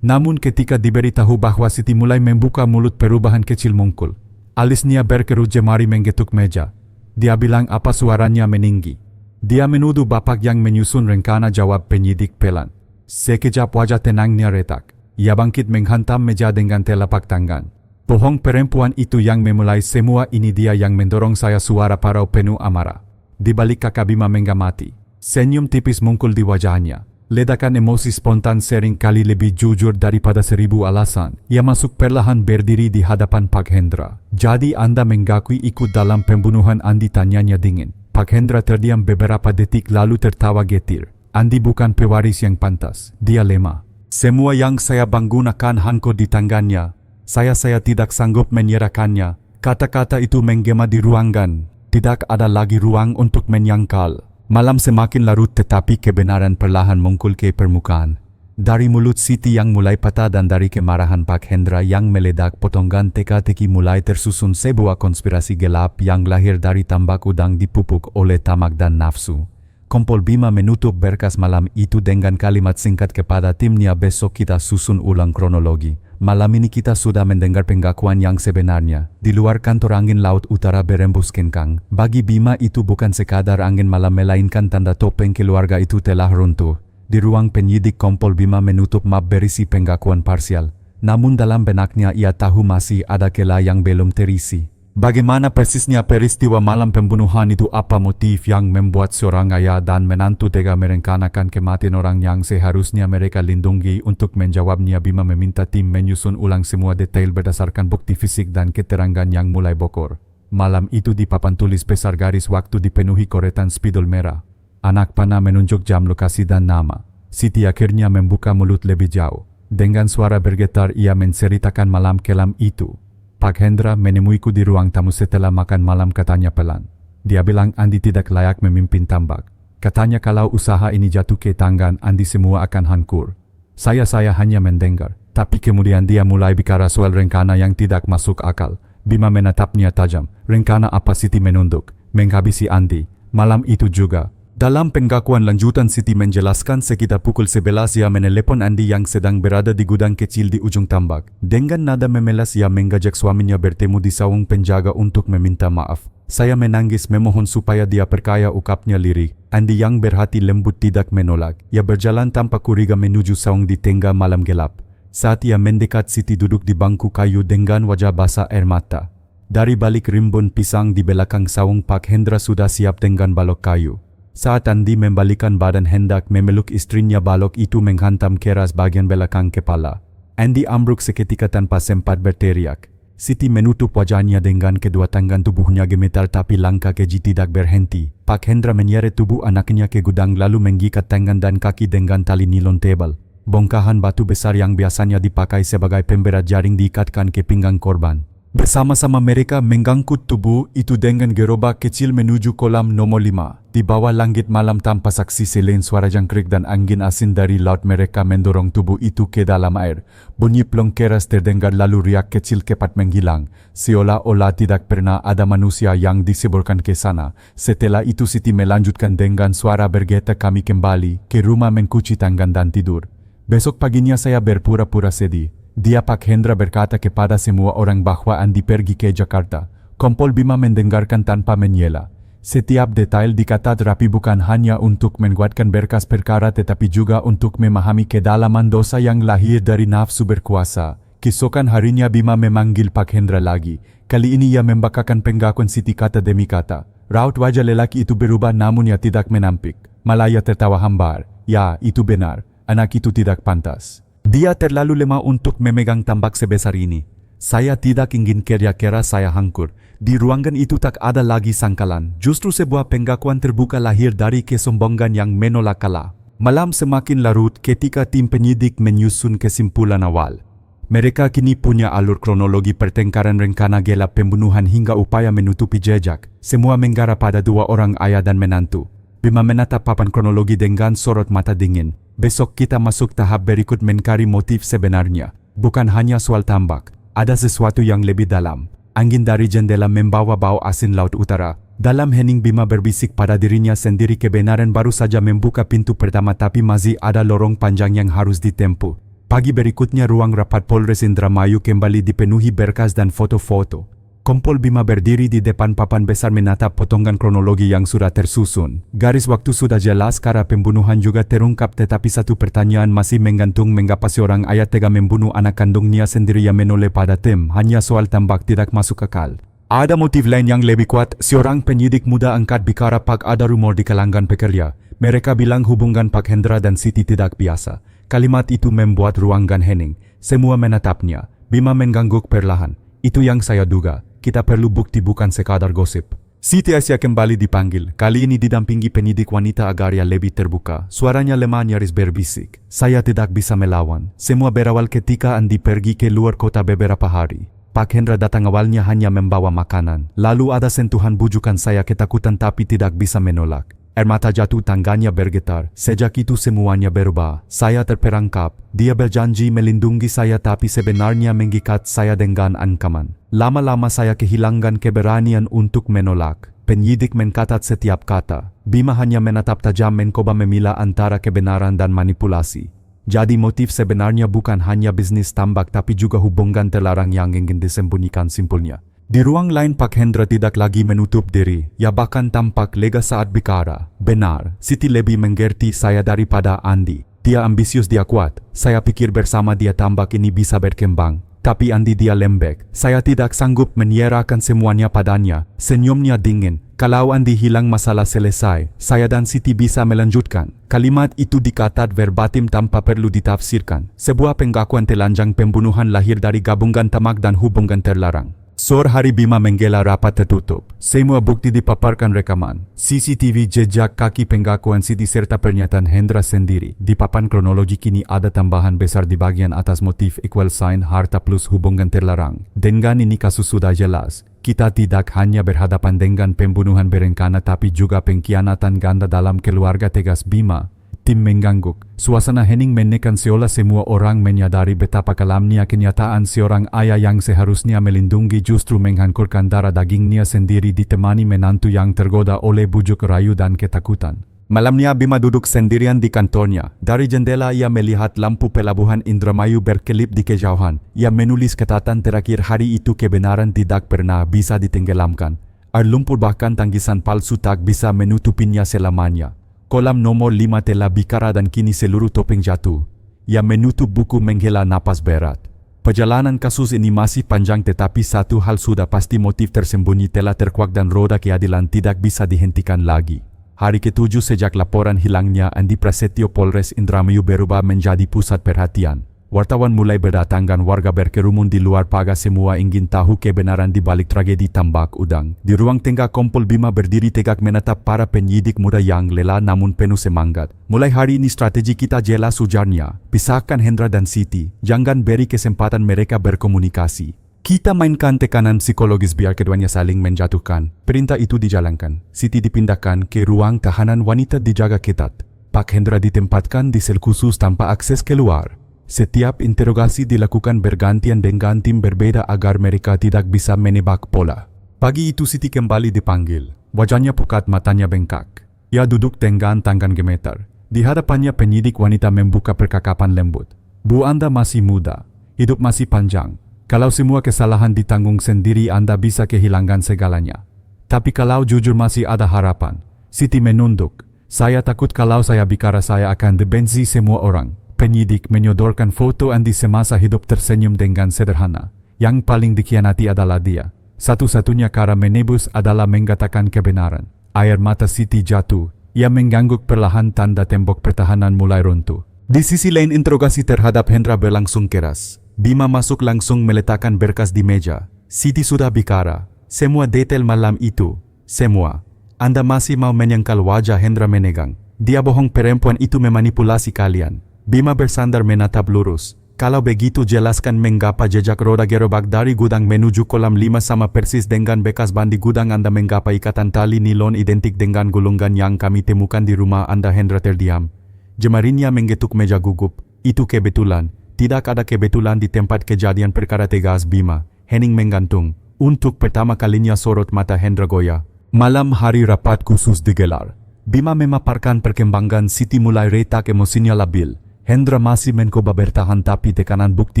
Namun ketika diberitahu bahwa Siti mulai membuka mulut, perubahan kecil muncul. Alisnya berkerut, jemari menggetuk meja. Dia bilang, apa suaranya meninggi? Dia menuduh bapak yang menyusun rencana, jawab penyidik pelan. Sekejap wajah tenangnya retak. Ia bangkit menghantam meja dengan telapak tangan. Bohong, perempuan itu yang memulai semua ini, dia yang mendorong saya, suara parau penuh amarah. Di balik kakak Bima menggamati. Senyum tipis muncul di wajahnya. Ledakan emosi spontan sering kali lebih jujur daripada 1000 alasan. Ia masuk perlahan, berdiri di hadapan Pak Hendra. Jadi Anda mengakui ikut dalam pembunuhan Andi, tanyanya dingin. Pak Hendra terdiam beberapa detik lalu tertawa getir. Andi bukan pewaris yang pantas, dia lemah. Semua yang saya bangunkan hancur di tangannya. Saya tidak sanggup menyerahkannya. Kata-kata itu menggema di ruangan. Tidak ada lagi ruang untuk menyangkal. Malam semakin larut, tetapi kebenaran perlahan muncul ke permukaan. Dari mulut Siti yang mulai patah dan dari kemarahan Pak Hendra yang meledak, potongan teka-teki mulai tersusun, sebuah konspirasi gelap yang lahir dari tambak udang dipupuk oleh tamak dan nafsu. Kompol Bima menutup berkas malam itu dengan kalimat singkat kepada timnya, besok kita susun ulang kronologi. Malam ini kita sudah mendengar pengakuan yang sebenarnya. Di luar kantor angin laut utara berembus kencang. Bagi Bima itu bukan sekadar angin malam, melainkan tanda topeng keluarga itu telah runtuh. Di ruang penyidik, Kompol Bima menutup map berisi pengakuan parsial. Namun dalam benaknya ia tahu masih ada celah yang belum terisi. Bagaimana persisnya peristiwa malam pembunuhan itu? Apa motif yang membuat seorang ayah dan menantu tega merencanakan kematian orang yang seharusnya mereka lindungi? Untuk menjawabnya, Bima meminta tim menyusun ulang semua detail berdasarkan bukti fisik dan keterangan yang mulai bocor. Malam itu di papan tulis besar garis waktu dipenuhi koretan spidol merah. Anak panah menunjuk jam, lokasi dan nama. Siti akhirnya membuka mulut lebih jauh. Dengan suara bergetar ia menceritakan malam kelam itu. Pak Hendra menemuiku di ruang tamu setelah makan malam, katanya pelan. Dia bilang Andi tidak layak memimpin tambak. Katanya kalau usaha ini jatuh ke tangan Andi, semua akan hancur. Saya hanya mendengar. Tapi kemudian dia mulai bicara soal rencana yang tidak masuk akal. Bima menatapnya tajam. Rencana apa? Siti menunduk. Menghabisi Andi. Malam itu juga. Dalam pengakuan lanjutan, Siti menjelaskan sekitar pukul 11 ia menelepon Andi yang sedang berada di gudang kecil di ujung tambak. Dengan nada memelas ia mengajak suaminya bertemu di saung penjaga untuk meminta maaf. Saya menangis memohon supaya dia percaya, ukapnya lirik. Andi yang berhati lembut tidak menolak. Ia berjalan tanpa curiga menuju saung di tengah malam gelap. Saat ia mendekat, Siti duduk di bangku kayu dengan wajah basah air mata. Dari balik rimbun pisang di belakang saung, Pak Hendra sudah siap dengan balok kayu. Saat Andi membalikkan badan hendak memeluk istrinya, balok itu menghantam keras bagian belakang kepala. Andi ambruk seketika tanpa sempat berteriak. Siti menutup wajahnya dengan kedua tangan, tubuhnya gemetar tapi langkah keji tidak berhenti. Pak Hendra menyeret tubuh anaknya ke gudang lalu mengikat tangan dan kaki dengan tali nilon tebal. Bongkahan batu besar yang biasanya dipakai sebagai pemberat jaring diikatkan ke pinggang korban. Bersama-sama mereka mengangkut tubuh itu dengan gerobak kecil menuju kolam nomor 5. Di bawah langit malam tanpa saksi, selain suara jangkrik dan angin asin dari laut, mereka mendorong tubuh itu ke dalam air. Bunyi plong keras terdengar lalu riak kecil cepat menghilang. Seolah-olah tidak pernah ada manusia yang diseborkan ke sana. Setelah itu Siti melanjutkan dengan suara bergetar, kami kembali ke rumah mencuci tangan dan tidur. Besok paginya saya berpura-pura sedih. Dia Pak Hendra berkata kepada semua orang bahwa Andi pergi ke Jakarta. Kompol Bima mendengarkan tanpa menyela. Setiap detail dikatat rapi, bukan hanya untuk menguatkan berkas perkara tetapi juga untuk memahami kedalaman dosa yang lahir dari nafsu berkuasa. Keesokan harinya Bima memanggil Pak Hendra lagi. Kali ini ia membakakan pengakuan Siti kata demi kata. Raut wajah lelaki itu berubah namun ia tidak menampik. Malah ia tertawa hambar. Ya, itu benar. Anak itu tidak pantas. Dia terlalu lemah untuk memegang tambak sebesar ini. Saya tidak ingin kira-kira saya hancur. Di ruangan itu tak ada lagi sangkalan. Justru sebuah pengakuan terbuka lahir dari kesombongan yang menolak kalah. Malam semakin larut ketika tim penyidik menyusun kesimpulan awal. Mereka kini punya alur kronologi pertengkaran, rencana gelap pembunuhan hingga upaya menutupi jejak. Semua mengarah pada dua orang, ayah dan menantu. Bima menatap papan kronologi dengan sorot mata dingin. Besok kita masuk tahap berikut, mencari motif sebenarnya. Bukan hanya soal tambak. ada sesuatu yang lebih dalam. Angin dari jendela membawa bau asin laut utara. Dalam hening Bima berbisik pada dirinya sendiri, kebenaran baru saja membuka pintu pertama, tapi masih ada lorong panjang yang harus ditempuh. Pagi berikutnya ruang rapat Polres Indramayu kembali dipenuhi berkas dan foto-foto. Kompol Bima berdiri di depan papan besar menatap potongan kronologi yang sudah tersusun. Garis waktu sudah jelas, cara pembunuhan juga terungkap, tetapi satu pertanyaan masih menggantung, mengapa seorang ayah tega membunuh anak kandungnya sendiri yang menoleh pada tim hanya soal tambak tidak masuk akal. Ada motif lain yang lebih kuat. Seorang penyidik muda angkat bicara, Pak, ada rumor di kalangan pekerja. Mereka bilang hubungan Pak Hendra dan Siti tidak biasa. Kalimat itu membuat ruangan hening. Semua menatapnya. Bima mengangguk perlahan. Itu yang saya duga. Kita perlu bukti, bukan sekadar gosip. Siti Aisyah kembali dipanggil. Kali ini didampingi penyidik wanita agar ia lebih terbuka. Suaranya lemah nyaris berbisik. Saya tidak bisa melawan. Semua berawal ketika Andi pergi ke luar kota beberapa hari. Pak Hendra datang, awalnya hanya membawa makanan. Lalu ada sentuhan bujukan, saya ketakutan tapi tidak bisa menolak. Air mata jatuh, tangannya bergetar. Sejak itu semuanya berubah. Saya terperangkap. Dia berjanji melindungi saya, tapi sebenarnya mengikat saya dengan ancaman. Lama-lama saya kehilangan keberanian untuk menolak. Penyidik mencatat setiap kata. Bima hanya menatap tajam, mencoba memilah antara kebenaran dan manipulasi. Jadi motif sebenarnya bukan hanya bisnis tambak, tapi juga hubungan terlarang yang ingin disembunyikan. Simpulnya, di ruang lain Pak Hendra tidak lagi menutup diri. Ia bahkan tampak lega saat bicara. Benar, Siti lebih mengerti saya daripada Andi. Dia ambisius, dia kuat. Saya pikir bersama dia tambak ini bisa berkembang. Tapi Andi, dia lembek. Saya tidak sanggup menyerahkan semuanya padanya. Senyumnya dingin. Kalau Andi hilang, masalah selesai. Saya dan Siti bisa melanjutkan. Kalimat itu dikatat verbatim tanpa perlu ditafsirkan. Sebuah pengakuan telanjang pembunuhan lahir dari gabungan tamak dan hubungan terlarang. Sore hari Bima menggelar rapat tertutup. Semua bukti dipaparkan, rekaman CCTV, jejak kaki, pengakuan Siti serta pernyataan Hendra sendiri. Di papan kronologi kini ada tambahan besar di bagian atas, motif equal sign harta plus hubungan terlarang. Dengan ini kasus sudah jelas. Kita tidak hanya berhadapan dengan pembunuhan berencana tapi juga pengkhianatan ganda dalam keluarga, tegas Bima. Tim mengangguk. Suasana hening menekan seolah semua orang menyadari betapa kelamnya kenyataan seorang ayah yang seharusnya melindungi justru menghancurkan darah dagingnya sendiri, ditemani menantu yang tergoda oleh bujuk rayu dan ketakutan. Malamnya Bima duduk sendirian di kantornya. Dari jendela ia melihat lampu pelabuhan Indramayu berkelip di kejauhan. Ia menulis catatan terakhir hari itu, kebenaran tidak pernah bisa ditenggelamkan. Air lumpur bahkan tangisan palsu tak bisa menutupinya selamanya. Kolam nomor 5 telah bicara dan kini seluruh topeng jatuh. Ia menutup buku, menghela napas berat. Perjalanan kasus ini masih panjang, tetapi satu hal sudah pasti, motif tersembunyi telah terkuak dan roda keadilan tidak bisa dihentikan lagi. Hari ke-7 sejak laporan hilangnya Andi Prasetyo, Polres Indramayu berubah menjadi pusat perhatian. Wartawan mulai berdatangan, warga berkerumun di luar pagar, semua ingin tahu kebenaran di balik tragedi tambak udang. Di ruang tengah Kompol Bima berdiri tegak menatap para penyidik muda yang lelah namun penuh semangat. Mulai hari ini strategi kita jelas, ujarnya. Pisahkan Hendra dan Siti. Jangan beri kesempatan mereka berkomunikasi. Kita mainkan tekanan psikologis biar keduanya saling menjatuhkan. Perintah itu dijalankan. Siti dipindahkan ke ruang tahanan wanita dijaga ketat. Pak Hendra ditempatkan di sel khusus tanpa akses keluar. Setiap interogasi dilakukan bergantian dengan tim berbeda agar mereka tidak bisa menebak pola. Pagi itu Siti kembali dipanggil. Wajahnya pucat, matanya bengkak. Ia duduk dengan tangan gemetar. Di hadapannya penyidik wanita membuka percakapan lembut. Bu, Anda masih muda. Hidup masih panjang. Kalau semua kesalahan ditanggung sendiri, Anda bisa kehilangan segalanya. Tapi kalau jujur, masih ada harapan. Siti menunduk. Saya takut kalau saya bicara saya akan dibenci semua orang. Penyidik menyodorkan foto Andi semasa hidup, tersenyum dengan sederhana. Yang paling dikhianati adalah dia. Satu-satunya cara menebus adalah mengatakan kebenaran. Air mata Siti jatuh. Ia mengangguk perlahan, tanda tembok pertahanan mulai runtuh. Di sisi lain interogasi terhadap Hendra berlangsung keras. Bima masuk langsung meletakkan berkas di meja. Siti sudah bicara. Semua detail malam itu. Semua. Anda masih mau menyangkal? Wajah Hendra menegang. Dia bohong, perempuan itu memanipulasi kalian. Bima bersandar menatap lurus. Kalau begitu jelaskan mengapa jejak roda gerobak dari gudang menuju kolam 5 sama persis dengan bekas ban di gudang Anda, mengapa ikatan tali nilon identik dengan gulungan yang kami temukan di rumah Anda. Hendra terdiam. Jemarinya menggetuk meja gugup. Itu kebetulan. Tidak ada kebetulan di tempat kejadian perkara tegas Bima, Henning menggantung. Untuk pertama kalinya sorot mata Hendra goyah. Malam hari rapat khusus digelar. Bima memaparkan perkembangan Siti mulai retak emosinya labil. Hendra masih mencoba bertahan tapi tekanan bukti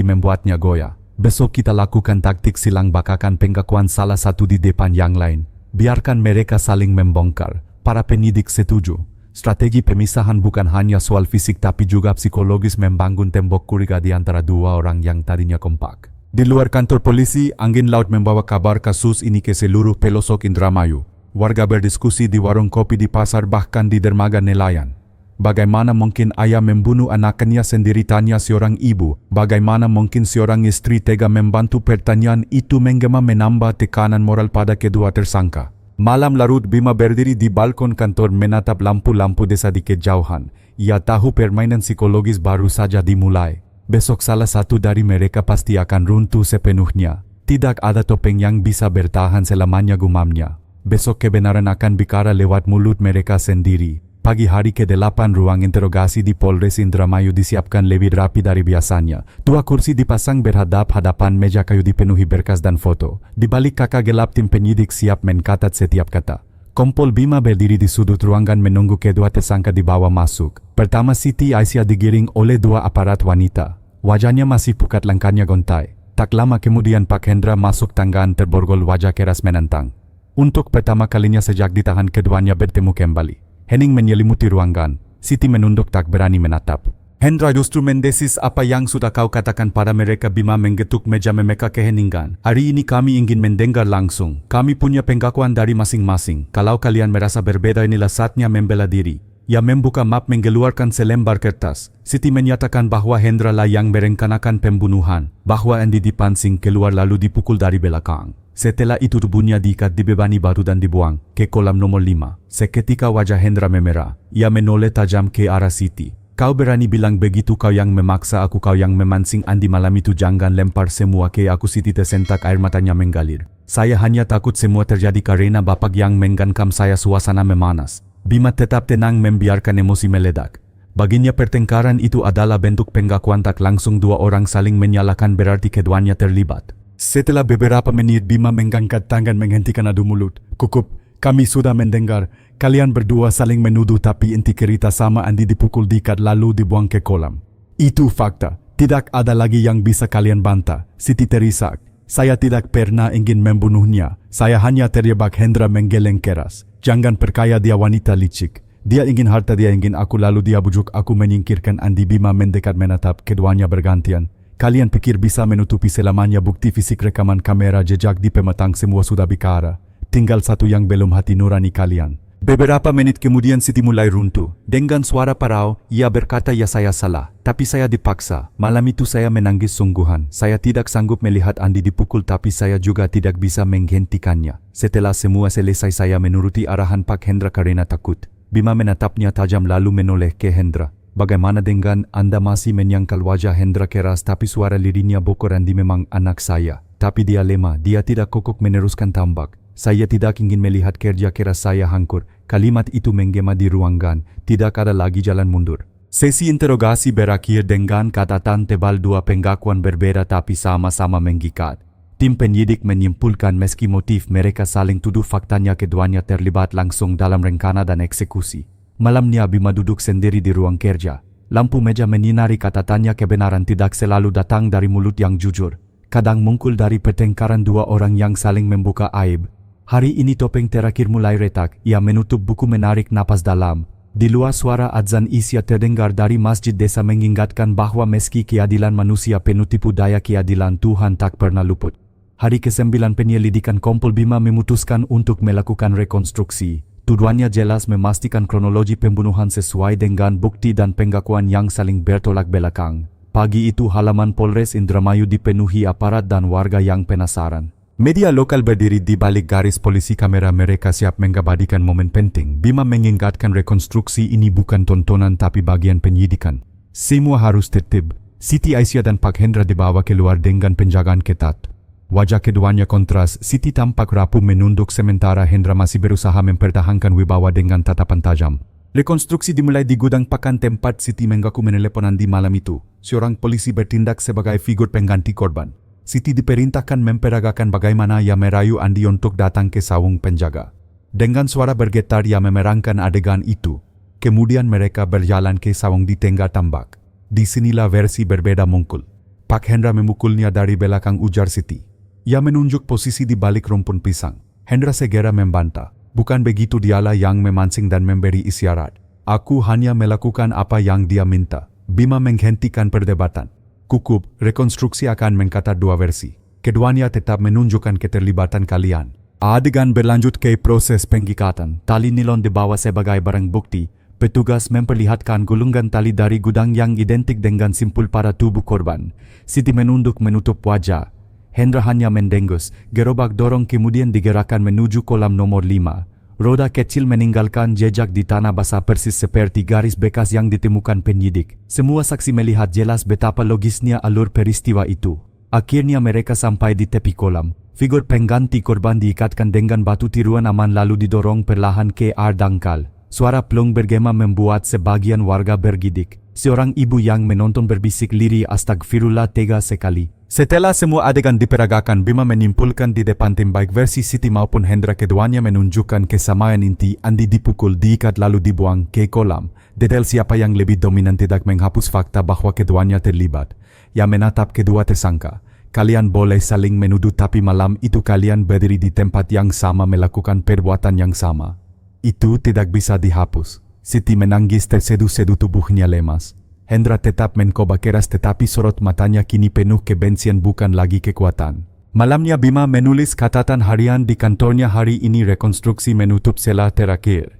membuatnya goyah. Besok kita lakukan taktik silang bakakan pengakuan salah satu di depan yang lain. Biarkan mereka saling membongkar. Para penyidik setuju. Strategi pemisahan bukan hanya soal fisik tapi juga psikologis membangun tembok curiga di antara dua orang yang tadinya kompak. Di luar kantor polisi, angin laut membawa kabar kasus ini ke seluruh pelosok Indramayu. Warga berdiskusi di warung kopi di pasar bahkan di dermaga nelayan. Bagaimana mungkin ayah membunuh anaknya sendiri, tanya seorang ibu. Bagaimana mungkin seorang istri tega membantu? Pertanyaan itu menggema menambah tekanan moral pada kedua tersangka. Malam larut Bima berdiri di balkon kantor menatap lampu-lampu desa di kejauhan. Ia tahu permainan psikologis baru saja dimulai. Besok salah satu dari mereka pasti akan runtuh sepenuhnya. Tidak ada topeng yang bisa bertahan selamanya, gumamnya. Besok kebenaran akan bicara lewat mulut mereka sendiri. Pagi hari ke-8 ruang interogasi di Polres Indramayu disiapkan lebih rapi dari biasanya. Dua kursi dipasang berhadap-hadapan, meja kayu dipenuhi berkas dan foto. Di balik kakak gelap tim penyidik siap mencatat setiap kata. Kompol Bima berdiri di sudut ruangan menunggu kedua tersangka dibawa masuk. Pertama Siti Aisyah digiring oleh dua aparat wanita. Wajahnya masih pucat, langkahnya gontai. Tak lama kemudian Pak Hendra masuk, tanggaan terborgol, wajah keras menantang. Untuk pertama kalinya sejak ditahan keduanya bertemu kembali. Henning menyelimuti ruangan. Siti menunduk tak berani menatap. Hendra justru mendesis, apa yang sudah kau katakan pada mereka? Bima menggetuk meja memeka keheningan. Hari ini kami ingin mendengar langsung. Kami punya pengakuan dari masing-masing. Kalau kalian merasa berbeda, inilah saatnya membela diri. Ia membuka map mengeluarkan selembar kertas. Siti menyatakan bahwa Hendra lah yang merencanakan pembunuhan. Bahwa Andi dipancing keluar lalu dipukul dari belakang. Setelah itu tubuhnya diikat, dibebani batu dan dibuang ke kolam nomor 5. Seketika wajah Hendra memerah. Ia menoleh tajam ke arah Siti. Kau berani bilang begitu? Kau yang memaksa aku, kau yang memancing Andi malam itu. Jangan lempar semua ke aku. Siti tersentak, air matanya menggalir. Saya hanya takut semua terjadi karena bapak yang menggancam saya. Suasana memanas. Bima tetap tenang membiarkan emosi meledak. Baginya pertengkaran itu adalah bentuk pengakuan tak langsung. Dua orang saling menyalahkan berarti keduanya terlibat. Setelah beberapa menit Bima mengangkat tangan menghentikan adu mulut. Cukup, kami sudah mendengar. Kalian berdua saling menuduh tapi inti cerita sama. Andi dipukul, diikat lalu dibuang ke kolam. Itu fakta. Tidak ada lagi yang bisa kalian bantah. Siti terisak. Saya tidak pernah ingin membunuhnya. Saya hanya terjebak. Hendra menggeleng keras. Jangan percaya dia wanita licik. Dia ingin harta, dia ingin aku, lalu dia bujuk aku menyingkirkan Andi. Bima mendekat menatap keduanya bergantian. Kalian pikir bisa menutupi selamanya? Bukti fisik, rekaman kamera, jejak di pematang, semua sudah bicara. Tinggal satu yang belum, hati nurani kalian. Beberapa menit kemudian Siti mulai runtuh. Dengan suara parau, ia berkata, ya saya salah. Tapi saya dipaksa. Malam itu saya menangis sungguhan. Saya tidak sanggup melihat Andi dipukul tapi saya juga tidak bisa menghentikannya. Setelah semua selesai saya menuruti arahan Pak Hendra karena takut. Bima menatapnya tajam lalu menoleh ke Hendra. Bagaimana dengan Anda? Masih menyangkal wajah Hendra keras tapi suara lirihnya bokor. Andi memang anak saya. Tapi dia lemah, dia tidak kokoh meneruskan tambak. Saya tidak ingin melihat kerja keras saya hancur. Kalimat itu menggema di ruangan. Tidak ada lagi jalan mundur. Sesi interogasi berakhir dengan catatan tebal. Dua pengakuan berbeda tapi sama-sama mengikat. Tim penyidik menyimpulkan meski motif mereka saling tuduh, faktanya keduanya terlibat langsung dalam rencana dan eksekusi. Malamnya Bima duduk sendiri di ruang kerja. Lampu meja menyinari katatannya. Kebenaran tidak selalu datang dari mulut yang jujur. Kadang muncul dari pertengkaran dua orang yang saling membuka aib. Hari ini topeng terakhir mulai retak. Ia menutup buku, menarik napas dalam. Di luar suara adzan Isya terdengar dari masjid desa mengingatkan bahwa meski keadilan manusia penuh tipu daya, keadilan Tuhan tak pernah luput. Hari ke-9 penyelidikan Kompol Bima memutuskan untuk melakukan rekonstruksi. Tuduhannya jelas memastikan kronologi pembunuhan sesuai dengan bukti dan pengakuan yang saling bertolak belakang. Pagi itu halaman Polres Indramayu dipenuhi aparat dan warga yang penasaran. Media lokal berdiri di balik garis polisi, kamera mereka siap mengabadikan momen penting. Bima mengingatkan rekonstruksi ini bukan tontonan tapi bagian penyidikan. Semua harus tertib. Siti Aisyah dan Pak Hendra dibawa keluar dengan penjagaan ketat. Wajah keduanya kontras. Siti tampak rapuh menunduk sementara Hendra masih berusaha mempertahankan wibawa dengan tatapan tajam. Rekonstruksi dimulai di gudang pakan tempat Siti mengaku meneleponan di malam itu. Seorang polisi bertindak sebagai figur pengganti korban. Siti diperintahkan memperagakan bagaimana ia merayu Andi untuk datang ke saung penjaga. Dengan suara bergetar ia memerangkan adegan itu. Kemudian mereka berjalan ke saung di tengah tambak. Disinilah versi berbeda muncul. Pak Hendra memukulnya dari belakang, ujar Siti. Ia menunjuk posisi di balik rumpun pisang. Hendra segera membantah. Bukan begitu, dialah yang memancing dan memberi isyarat. Aku hanya melakukan apa yang dia minta. Bima menghentikan perdebatan. Cukup, rekonstruksi akan mengkatar dua versi. Keduanya tetap menunjukkan keterlibatan kalian. Adegan berlanjut ke proses pengikatan. Tali nilon dibawa sebagai barang bukti. Petugas memperlihatkan gulungan tali dari gudang yang identik dengan simpul pada tubuh korban. Siti menunduk menutup wajah. Hendra hanya mendengus. Gerobak dorong kemudian digerakkan menuju kolam nomor 5. Roda kecil meninggalkan jejak di tanah basah persis seperti garis bekas yang ditemukan penyidik. Semua saksi melihat jelas betapa logisnya alur peristiwa itu. Akhirnya mereka sampai di tepi kolam. Figur pengganti korban diikatkan dengan batu tiruan aman lalu didorong perlahan ke air dangkal. Suara plong bergema membuat sebagian warga bergidik. Seorang ibu yang menonton berbisik lirih, "Astagfirullah, tega sekali." Setelah semua adegan diperagakan, Bima menyimpulkan di depan tim baik versi Siti maupun Hendra. Keduanya menunjukkan kesamaan inti. Andi dipukul, diikat lalu dibuang ke kolam. Detail siapa yang lebih dominan tidak menghapus fakta bahwa keduanya terlibat. Ia menatap kedua tersangka. Kalian boleh saling menuduh, tapi malam itu kalian berdiri di tempat yang sama melakukan perbuatan yang sama. Itu tidak bisa dihapus. Siti menangis terseduh-seduh, tubuhnya lemas. Hendra tetap mencoba keras tetapi sorot matanya kini penuh kebencian bukan lagi kekuatan. Malamnya Bima menulis catatan harian di kantornya. Hari ini rekonstruksi menutup sela terakhir.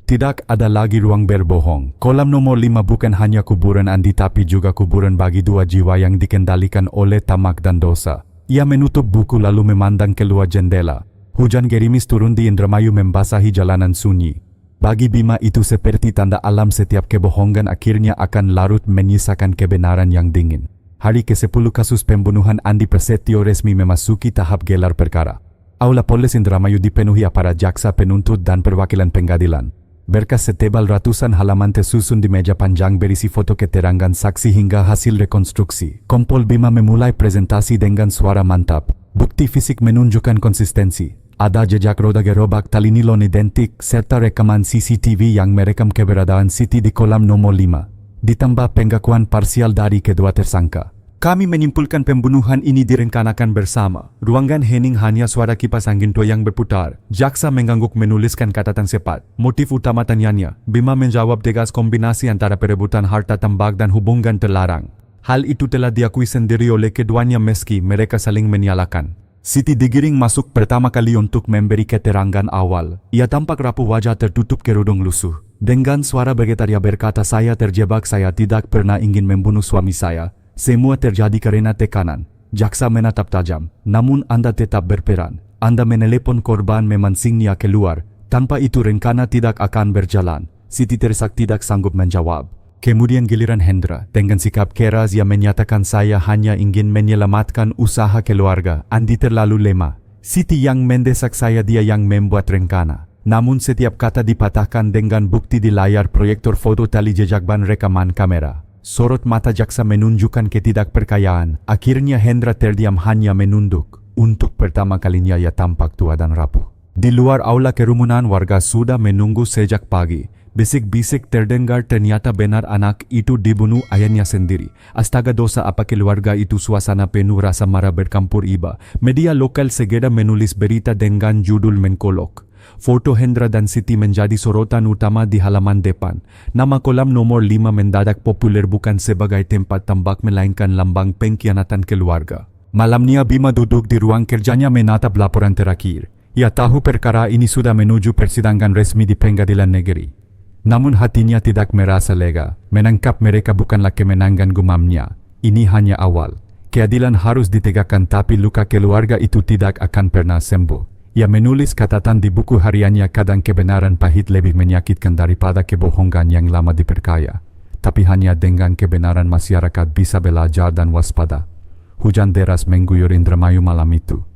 Tidak ada lagi ruang berbohong. Kolam nomor 5 bukan hanya kuburan Andi tapi juga kuburan bagi dua jiwa yang dikendalikan oleh tamak dan dosa. Ia menutup buku lalu memandang keluar jendela. Hujan gerimis turun di Indramayu membasahi jalanan sunyi. Bagi Bima itu seperti tanda alam, setiap kebohongan akhirnya akan larut menyisakan kebenaran yang dingin. Hari ke-10 kasus pembunuhan Andi Prasetyo resmi memasuki tahap gelar perkara. Aula Polres Indramayu dipenuhi aparat jaksa penuntut dan perwakilan pengadilan. Berkas setebal ratusan halaman tersusun di meja panjang berisi foto keterangan saksi hingga hasil rekonstruksi. Kompol Bima memulai presentasi dengan suara mantap. Bukti fisik menunjukkan konsistensi. Ada jejak roda gerobak, tali nilon identik, serta rekaman CCTV yang merekam keberadaan Siti di kolam nomor 5. Ditambah pengakuan parsial dari kedua tersangka. Kami menyimpulkan pembunuhan ini direncanakan bersama. Ruangan hening hanya suara kipas angin tua yang berputar. Jaksa mengangguk menuliskan catatan cepat. Motif utama tanyanya. Bima menjawab tegas, kombinasi antara perebutan harta tambak dan hubungan terlarang. Hal itu telah diakui sendiri oleh keduanya meski mereka saling menyalahkan. Siti digiring masuk pertama kali untuk memberi keterangan awal. Ia tampak rapuh, wajah tertutup kerudung lusuh. Dengan suara bergetar ia berkata, "Saya terjebak, saya tidak pernah ingin membunuh suami saya. Semua terjadi karena tekanan." Jaksa menatap tajam. "Namun Anda tetap berperan. Anda menelepon korban, memancingnya keluar. Tanpa itu rencana tidak akan berjalan." Siti tersak tidak sanggup menjawab. Kemudian giliran Hendra. Dengan sikap keras ia menyatakan, "Saya hanya ingin menyelamatkan usaha keluarga. Andi terlalu lemah. Siti yang mendesak saya, dia yang membuat rencana." Namun setiap kata dipatahkan dengan bukti di layar proyektor foto, tali jejak ban rekaman kamera. Sorot mata jaksa menunjukkan ketidakpercayaan. Akhirnya Hendra terdiam, hanya menunduk. Untuk pertama kalinya ia tampak tua dan rapuh. Di luar aula kerumunan warga sudah menunggu sejak pagi. Bisik-bisik terdengar, ternyata benar anak itu dibunuh ayahnya sendiri. Astaga, dosa apa keluarga itu. Suasana penuh rasa marah bercampur iba. Media lokal segera menulis berita dengan judul menkolok. Foto Hendra dan Siti menjadi sorotan utama di halaman depan. Nama kolam nomor 5 mendadak populer bukan sebagai tempat tambak melainkan lambang pengkhianatan keluarga. Malamnya Bima duduk di ruang kerjanya menatap laporan terakhir. Ia tahu perkara ini sudah menuju persidangan resmi di pengadilan negeri. Namun hatinya tidak merasa lega. Menangkap mereka bukanlah kemenangan gumamnya. Ini hanya awal. Keadilan harus ditegakkan, tapi luka keluarga itu tidak akan pernah sembuh. Ia menulis catatan di buku hariannya, "Kadang kebenaran pahit lebih menyakitkan daripada kebohongan yang lama diperkaya. Tapi hanya dengan kebenaran masyarakat bisa belajar dan waspada." Hujan deras mengguyur Indramayu malam itu.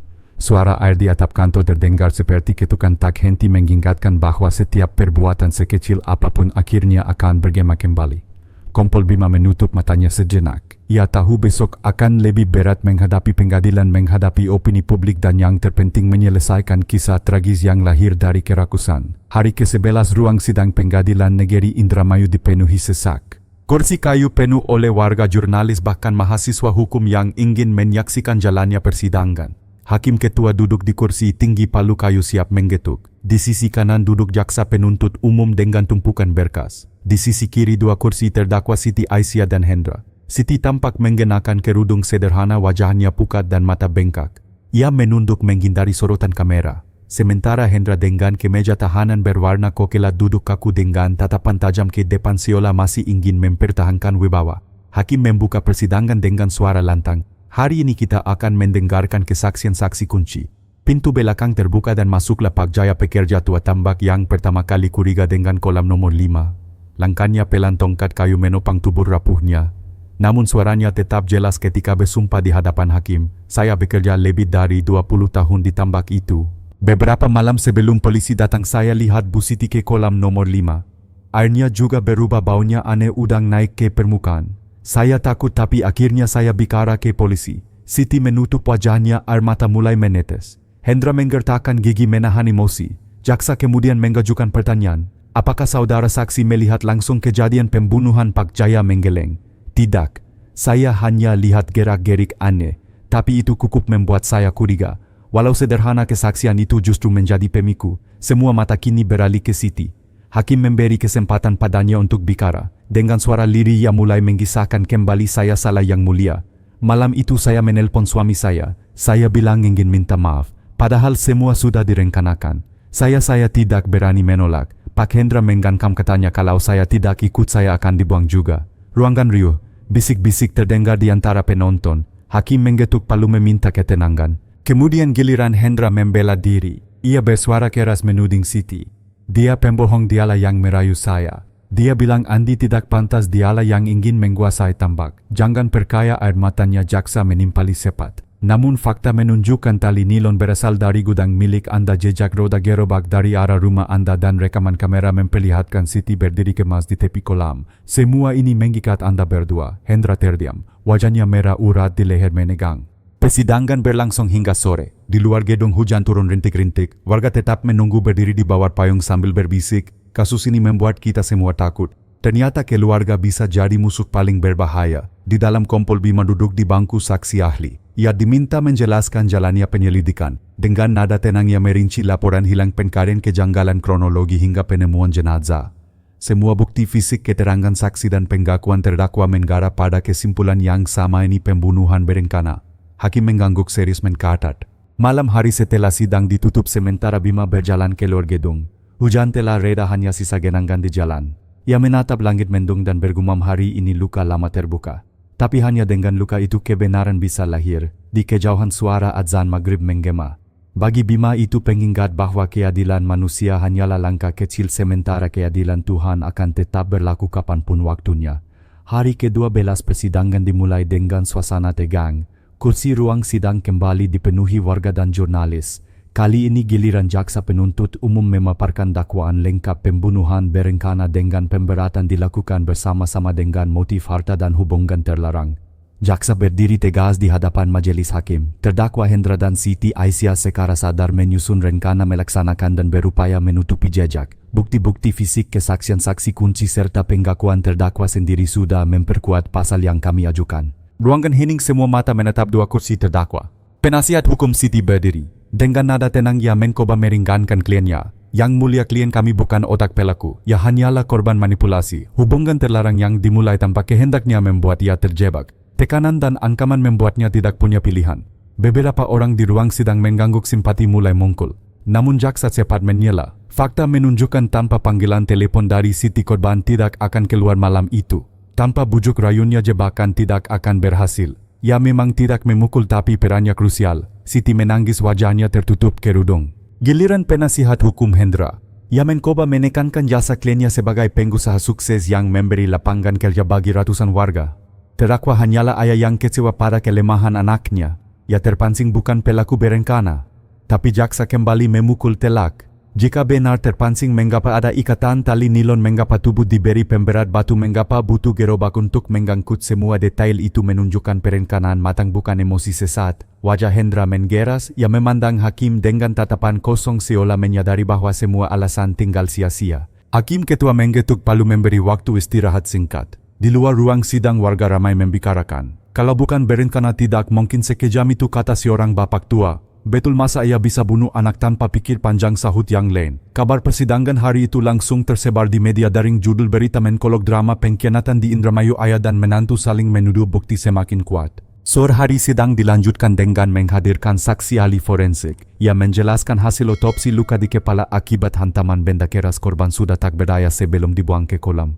Suara air di atap kantor terdengar seperti ketukan tak henti mengingatkan bahwa setiap perbuatan sekecil apapun akhirnya akan bergema kembali. Kompol Bima menutup matanya sejenak. Ia tahu besok akan lebih berat menghadapi pengadilan, menghadapi opini publik dan yang terpenting menyelesaikan kisah tragis yang lahir dari kerakusan. Hari ke-11 ruang sidang pengadilan negeri Indramayu dipenuhi sesak. Kursi kayu penuh oleh warga, jurnalis bahkan mahasiswa hukum yang ingin menyaksikan jalannya persidangan. Hakim ketua duduk di kursi tinggi palu kayu siap menggetuk. Di sisi kanan duduk jaksa penuntut umum dengan tumpukan berkas. Di sisi kiri dua kursi terdakwa Siti Aisyah dan Hendra. Siti tampak mengenakan kerudung sederhana, wajahnya pucat dan mata bengkak. Ia menunduk menghindari sorotan kamera. Sementara Hendra dengan kemeja tahanan berwarna kokelat duduk kaku dengan tatapan tajam ke depan seolah masih ingin mempertahankan wibawa. Hakim membuka persidangan dengan suara lantang. Hari ini kita akan mendengarkan kesaksian saksi kunci. Pintu belakang terbuka dan masuklah Pak Jaya, pekerja tua tambak yang pertama kali curiga dengan kolam nomor 5. Langkahnya pelan, tongkat kayu menopang tubuh rapuhnya. Namun suaranya tetap jelas ketika bersumpah di hadapan hakim. Saya bekerja lebih dari 20 tahun di tambak itu. Beberapa malam sebelum polisi datang saya lihat Bu Siti ke kolam nomor 5. Airnya juga berubah, baunya aneh, udang naik ke permukaan. Saya takut tapi akhirnya saya bicara ke polisi. Siti menutup wajahnya, air mata mulai menetes. Hendra menggertakkan gigi menahan emosi. Jaksa kemudian mengajukan pertanyaan. Apakah saudara saksi melihat langsung kejadian pembunuhan Pak Jaya? Menggeleng. Tidak. Saya hanya lihat gerak-gerik aneh. Tapi itu cukup membuat saya curiga. Walau sederhana kesaksian itu justru menjadi pemicu. Semua mata kini beralih ke Siti. Hakim memberi kesempatan padanya untuk bicara. Dengan suara lirih ia mulai mengisahkan kembali, saya salah yang mulia. Malam itu saya menelpon suami saya. Saya bilang ingin minta maaf. Padahal semua sudah direncanakan. Saya tidak berani menolak. Pak Hendra menggangkam katanya, kalau saya tidak ikut saya akan dibuang juga. Ruangan riuh. Bisik-bisik terdengar di antara penonton. Hakim menggetuk palu meminta ketenangan. Kemudian giliran Hendra membela diri. Ia bersuara keras menuding Siti. Dia pembohong, dialah yang merayu saya. Dia bilang Andi tidak pantas, dialah yang ingin menguasai tambak. Jangan percaya, air matanya jaksa menimpali cepat. Namun fakta menunjukkan tali nilon berasal dari gudang milik Anda, jejak roda gerobak dari arah rumah Anda, dan rekaman kamera memperlihatkan Siti berdiri kemas di tepi kolam. Semua ini mengikat Anda berdua. Hendra terdiam, wajahnya merah, urat di leher menegang. Persidangan berlangsung hingga sore. Di luar gedung hujan turun rintik-rintik. Warga tetap menunggu berdiri di bawah payung sambil berbisik. Kasus ini membuat kita semua takut. Ternyata keluarga bisa jadi musuh paling berbahaya. Di dalam Kompol Bima duduk di bangku saksi ahli. Ia diminta menjelaskan jalannya penyelidikan. Dengan nada tenang ia merinci laporan hilang, pencarian, kejanggalan kronologi hingga penemuan jenazah. Semua bukti fisik, keterangan saksi dan pengakuan terdakwa mengarah pada kesimpulan yang sama, ini pembunuhan berencana. Hakim mengangguk serius mencatat. Malam hari setelah sidang ditutup, sementara Bima berjalan keluar gedung. Hujan telah reda, hanya sisa genangan di jalan. Ia menatap langit mendung dan bergumam, hari ini luka lama terbuka. Tapi hanya dengan luka itu kebenaran bisa lahir. Di kejauhan suara azan maghrib menggema. Bagi Bima itu pengingat bahwa keadilan manusia hanyalah langkah kecil, sementara keadilan Tuhan akan tetap berlaku kapanpun waktunya. Hari ke-12 persidangan dimulai dengan suasana tegang. Kursi ruang sidang kembali dipenuhi warga dan jurnalis. Kali ini giliran jaksa penuntut umum memaparkan dakwaan lengkap pembunuhan berencana dengan pemberatan dilakukan bersama-sama dengan motif harta dan hubungan terlarang. Jaksa berdiri tegas di hadapan majelis hakim. Terdakwa Hendra dan Siti Aisyah secara sadar menyusun rencana, melaksanakan dan berupaya menutupi jejak. Bukti-bukti fisik, kesaksian saksi kunci serta pengakuan terdakwa sendiri sudah memperkuat pasal yang kami ajukan. Ruangan hening, semua mata menatap dua kursi terdakwa. Penasihat hukum Siti berdiri. Dengan nada tenang ia mencoba meringankan kliennya. Yang mulia, klien kami bukan otak pelaku. Ia hanyalah korban manipulasi. Hubungan terlarang yang dimulai tanpa kehendaknya membuat ia terjebak. Tekanan dan ancaman membuatnya tidak punya pilihan. Beberapa orang di ruang sidang mengangguk, simpati mulai muncul. Namun jaksa cepat menyela. Fakta menunjukkan tanpa panggilan telepon dari Siti, korban tidak akan keluar malam itu. Tanpa bujuk rayunya jebakan tidak akan berhasil. Ia memang tidak memukul, tapi perannya krusial. Siti menangis, wajahnya tertutup kerudung. Giliran penasihat hukum Hendra. Ia mencoba menekankan jasa kliennya sebagai pengusaha sukses yang memberi lapangan kerja bagi ratusan warga. Terdakwa hanyalah ayah yang kecewa pada kelemahan anaknya. Ia terpancing bukan pelaku berencana. Tapi jaksa kembali memukul telak. Jika benar terpancing mengapa ada ikatan tali nilon mengapa tubuh diberi pemberat batu mengapa butuh gerobak untuk mengangkut semua detail itu menunjukkan perencanaan matang bukan emosi sesat. Wajah Hendra menggeras, ia memandang hakim dengan tatapan kosong seolah menyadari bahwa semua alasan tinggal sia-sia. Hakim ketua menggetuk palu memberi waktu istirahat singkat. Di luar ruang sidang warga ramai membicarakan. Kalau bukan berencana tidak mungkin sekejam itu kata seorang bapak tua. Betul masa ia bisa bunuh anak tanpa pikir panjang sahut yang lain. Kabar persidangan hari itu langsung tersebar di media daring judul berita menkolog drama pengkhianatan di Indramayu ayah dan menantu saling menuduh bukti semakin kuat. Sore hari sidang dilanjutkan dengan menghadirkan saksi ahli forensik. Ia menjelaskan hasil otopsi luka di kepala akibat hantaman benda keras korban sudah tak berdaya sebelum dibuang ke kolam.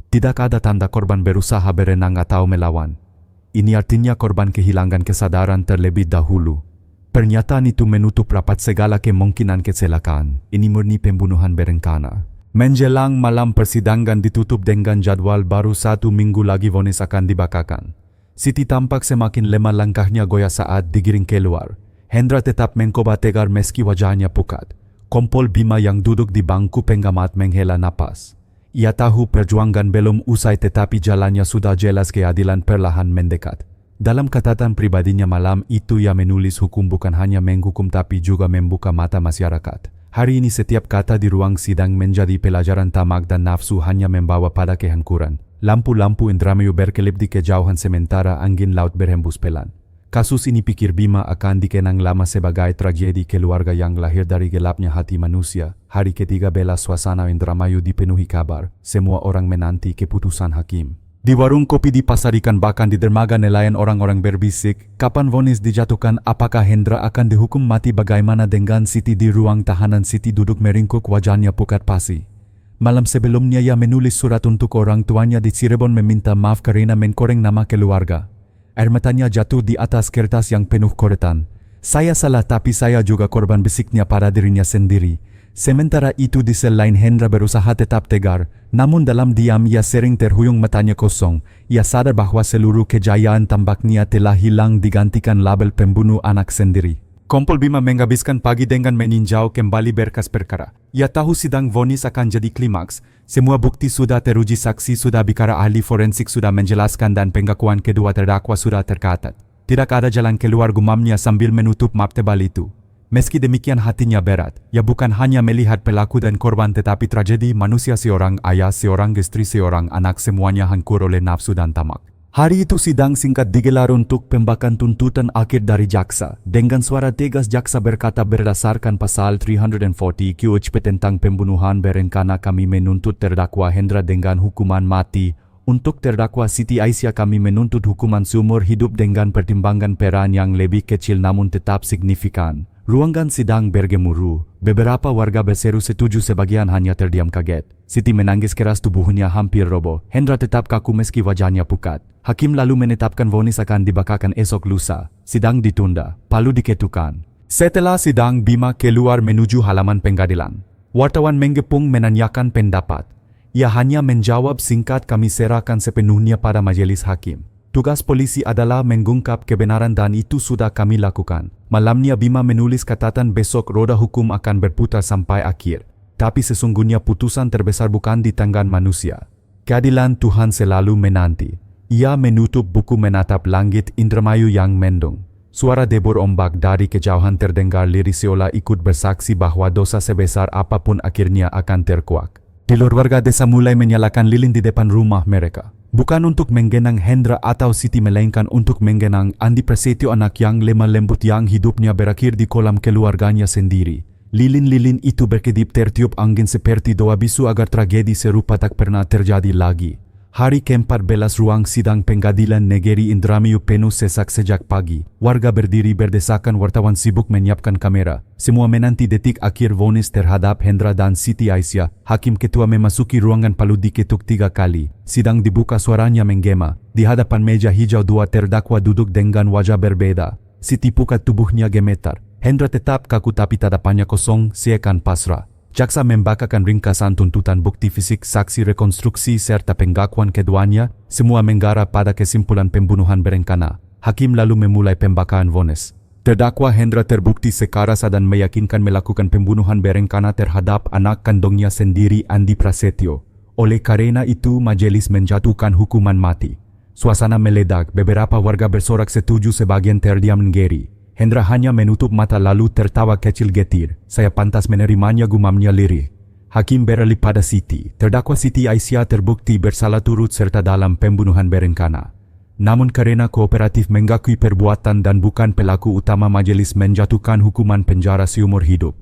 Tidak ada tanda korban berusaha berenang atau melawan. Ini artinya korban kehilangan kesadaran terlebih dahulu. Pernyataan itu menutup rapat segala kemungkinan kecelakaan. Ini murni pembunuhan berencana. Menjelang malam persidangan ditutup dengan jadwal baru 1 minggu lagi vonis akan dibacakan. Siti tampak semakin lemah langkahnya goyah saat digiring keluar. Hendra tetap mencoba tegar meski wajahnya pucat. Kompol Bima yang duduk di bangku pengamat menghela napas. Ia tahu perjuangan belum usai tetapi jalannya sudah jelas keadilan perlahan mendekat. Dalam catatan pribadinya malam itu ia menulis hukum bukan hanya menghukum tapi juga membuka mata masyarakat. Hari ini setiap kata di ruang sidang menjadi pelajaran tamak dan nafsu hanya membawa pada kehancuran. Lampu-lampu Indramayu berkelip di kejauhan sementara angin laut berhembus pelan. Kasus ini pikir Bima akan dikenang lama sebagai tragedi keluarga yang lahir dari gelapnya hati manusia. Hari ketiga bela suasana Indramayu dipenuhi kabar. Semua orang menanti keputusan hakim. Di warung kopi di pasar ikan bahkan di dermaga nelayan orang-orang berbisik, kapan vonis dijatuhkan, apakah Hendra akan dihukum mati, bagaimana dengan Siti di ruang tahanan. Siti duduk meringkuk, wajahnya pucat pasi. Malam sebelumnya ia menulis surat untuk orang tuanya di Cirebon meminta maaf karena menkoreng nama keluarga. Air matanya jatuh di atas kertas yang penuh koretan. Saya salah tapi saya juga korban, bisiknya pada dirinya sendiri. Sementara itu di sel lain Hendra berusaha tetap tegar, namun dalam diam ia sering terhuyung, matanya kosong. Ia sadar bahwa seluruh kejayaan tampaknya telah hilang digantikan label pembunuh anak sendiri. Kompol Bima menghabiskan pagi dengan meninjau kembali berkas perkara. Ia tahu sidang vonis akan jadi klimaks. Semua bukti sudah teruji, saksi sudah bicara, ahli forensik sudah menjelaskan dan pengakuan kedua terdakwa sudah tercatat. Tidak ada jalan keluar, gumamnya sambil menutup map tebal itu. Meski demikian hatinya berat, ia bukan hanya melihat pelaku dan korban tetapi tragedi manusia, seorang ayah, seorang istri, seorang anak, semuanya hancur oleh nafsu dan tamak. Hari itu sidang singkat digelar untuk pembacaan tuntutan akhir dari jaksa. Dengan suara tegas jaksa berkata, berdasarkan pasal 340 KUHP tentang pembunuhan berencana kami menuntut terdakwa Hendra dengan hukuman mati. Untuk terdakwa Siti Aisyah kami menuntut hukuman seumur hidup dengan pertimbangan peran yang lebih kecil namun tetap signifikan. Ruangan sidang bergemuruh. Beberapa warga berseru setuju, sebagian hanya terdiam kaget. Siti menangis keras, tubuhnya hampir roboh. Hendra tetap kaku meski wajahnya pucat. Hakim lalu menetapkan vonis akan dibacakan esok lusa. Sidang ditunda, palu diketukkan. Setelah sidang, Bima keluar menuju halaman pengadilan. Wartawan menggepung menanyakan pendapat. Ia hanya menjawab singkat, kami serahkan sepenuhnya pada majelis hakim. Tugas polisi adalah mengungkap kebenaran dan itu sudah kami lakukan. Malamnya Bima menulis catatan, besok roda hukum akan berputar sampai akhir. Tapi sesungguhnya putusan terbesar bukan di tangan manusia. Keadilan Tuhan selalu menanti. Ia menutup buku, menatap langit Indramayu yang mendung. Suara debur ombak dari kejauhan terdengar lirih seolah ikut bersaksi bahwa dosa sebesar apapun akhirnya akan terkuak. Di luar, warga desa mulai menyalakan lilin di depan rumah mereka. Bukan untuk menggenang Hendra atau Siti melainkan untuk menggenang Andi Prasetyo, anak yang lemah lembut yang hidupnya berakhir di kolam keluarganya sendiri. Lilin-lilin itu berkedip tertiup angin seperti doa bisu agar tragedi serupa tak pernah terjadi lagi. Hari ke-14 ruang sidang pengadilan negeri Indramayu penuh sesak sejak pagi. Warga berdiri berdesakan, wartawan sibuk menyiapkan kamera. Semua menanti detik akhir vonis terhadap Hendra dan Siti Aisyah. Hakim ketua memasuki ruangan, palu diketuk 3 kali. Sidang dibuka, suaranya menggema. Di hadapan meja hijau dua terdakwa duduk dengan wajah berbeda. Siti pucat, tubuhnya gemetar. Hendra tetap kaku tapi tatapannya kosong, seakan pasrah. Jaksa membacakan ringkasan tuntutan, bukti fisik, saksi, rekonstruksi, serta pengakuan keduanya. Semua mengarah pada kesimpulan pembunuhan berencana. Hakim lalu memulai pembacaan vonis. Terdakwa Hendra terbukti sekarasa dan meyakinkan melakukan pembunuhan berencana terhadap anak kandungnya sendiri Andi Prasetyo. Oleh karena itu majelis menjatuhkan hukuman mati. Suasana meledak, beberapa warga bersorak setuju, sebagian terdiam ngeri. Hendra hanya menutup mata lalu tertawa kecil getir. Saya pantas menerimanya, gumamnya lirih. Hakim beralih pada Siti. Terdakwa Siti Aisyah terbukti bersalah turut serta dalam pembunuhan berencana. Namun karena kooperatif mengakui perbuatan dan bukan pelaku utama, majelis menjatuhkan hukuman penjara seumur hidup.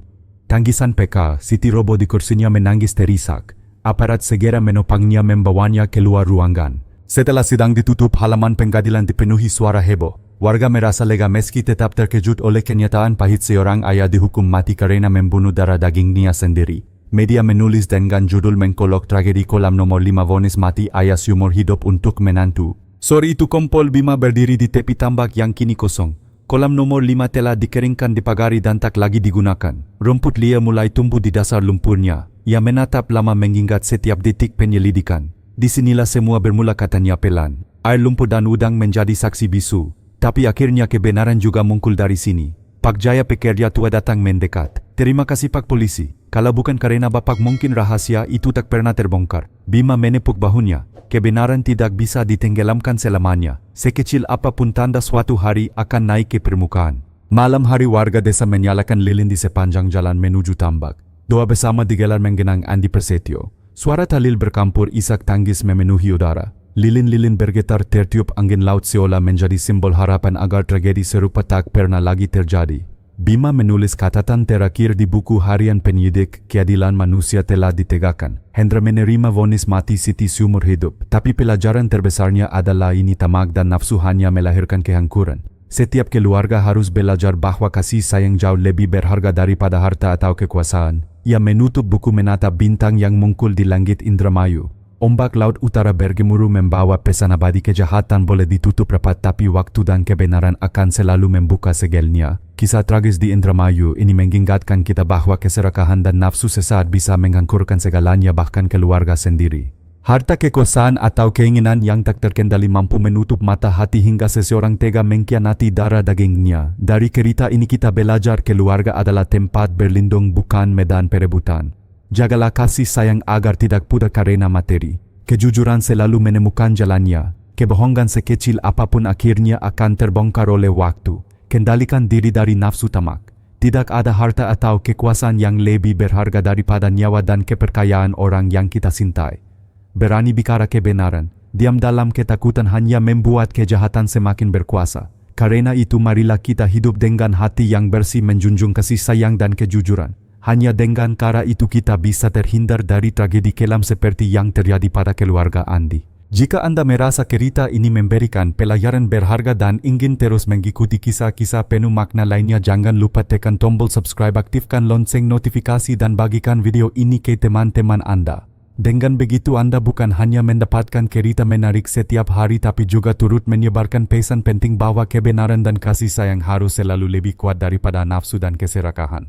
Tangisan PK, Siti roboh di kursinya menangis terisak. Aparat segera menopangnya membawanya keluar ruangan. Setelah sidang ditutup, halaman pengadilan dipenuhi suara heboh. Warga merasa lega meski tetap terkejut oleh kenyataan pahit seorang ayah dihukum mati karena membunuh darah dagingnya sendiri. Media menulis dengan judul mengkolok tragedi kolam nomor 5 vonis mati ayah seumur hidup untuk menantu. Sore itu kompol Bima berdiri di tepi tambak yang kini kosong. Kolam nomor 5 telah dikeringkan, dipagari dan tak lagi digunakan. Rumput liar mulai tumbuh di dasar lumpurnya. Ia menatap lama mengingat setiap detik penyelidikan. Disinilah semua bermula, katanya pelan. Air lumpur dan udang menjadi saksi bisu. Tapi akhirnya kebenaran juga muncul dari sini. Pak Jaya pekerja tua datang mendekat. Terima kasih Pak Polisi. Kalau bukan karena Bapak mungkin rahasia itu tak pernah terbongkar. Bima menepuk bahunya. Kebenaran tidak bisa ditenggelamkan selamanya. Sekecil apapun tanda suatu hari akan naik ke permukaan. Malam hari warga desa menyalakan lilin di sepanjang jalan menuju tambak. Doa bersama digelar mengenang Andi Prasetyo. Suara talil berkampur isak tangis memenuhi udara. Lilin-lilin bergetar tertiup angin laut seolah menjadi simbol harapan agar tragedi serupa tak pernah lagi terjadi. Bima menulis catatan terakhir di buku harian penyidik, keadilan manusia telah ditegakkan. Hendra menerima vonis mati Siti seumur hidup, tapi pelajaran terbesarnya adalah ini tamak dan nafsu hanya melahirkan kehancuran. Setiap keluarga harus belajar bahwa kasih sayang jauh lebih berharga daripada harta atau kekuasaan. Ia menutup buku menatap bintang yang muncul di langit Indramayu. Ombak laut utara bergemuruh membawa pesan abadi. Kejahatan boleh ditutup rapat, tapi waktu dan kebenaran akan selalu membuka segelnya. Kisah tragis di Indramayu ini mengingatkan kita bahwa keserakahan dan nafsu sesaat bisa menghancurkan segalanya, bahkan keluarga sendiri. Harta, kekuasaan atau keinginan yang tak terkendali mampu menutup mata hati hingga seseorang tega mengkhianati darah dagingnya. Dari cerita ini kita belajar keluarga adalah tempat berlindung, bukan medan perebutan. Jagalah kasih sayang agar tidak pudar karena materi. Kejujuran selalu menemukan jalannya. Kebohongan sekecil apapun akhirnya akan terbongkar oleh waktu. Kendalikan diri dari nafsu tamak. Tidak ada harta atau kekuasaan yang lebih berharga daripada nyawa dan kepercayaan orang yang kita cintai. Berani bicara kebenaran. Diam dalam ketakutan hanya membuat kejahatan semakin berkuasa. Karena itu marilah kita hidup dengan hati yang bersih, menjunjung kasih sayang dan kejujuran. Hanya dengan cara itu kita bisa terhindar dari tragedi kelam seperti yang terjadi pada keluarga Andi. Jika Anda merasa cerita ini memberikan pelajaran berharga dan ingin terus mengikuti kisah-kisah penuh makna lainnya, jangan lupa tekan tombol subscribe, aktifkan lonceng notifikasi dan bagikan video ini ke teman-teman Anda. Dengan begitu Anda bukan hanya mendapatkan cerita menarik setiap hari, tapi juga turut menyebarkan pesan penting bahwa kebenaran dan kasih sayang harus selalu lebih kuat daripada nafsu dan keserakahan.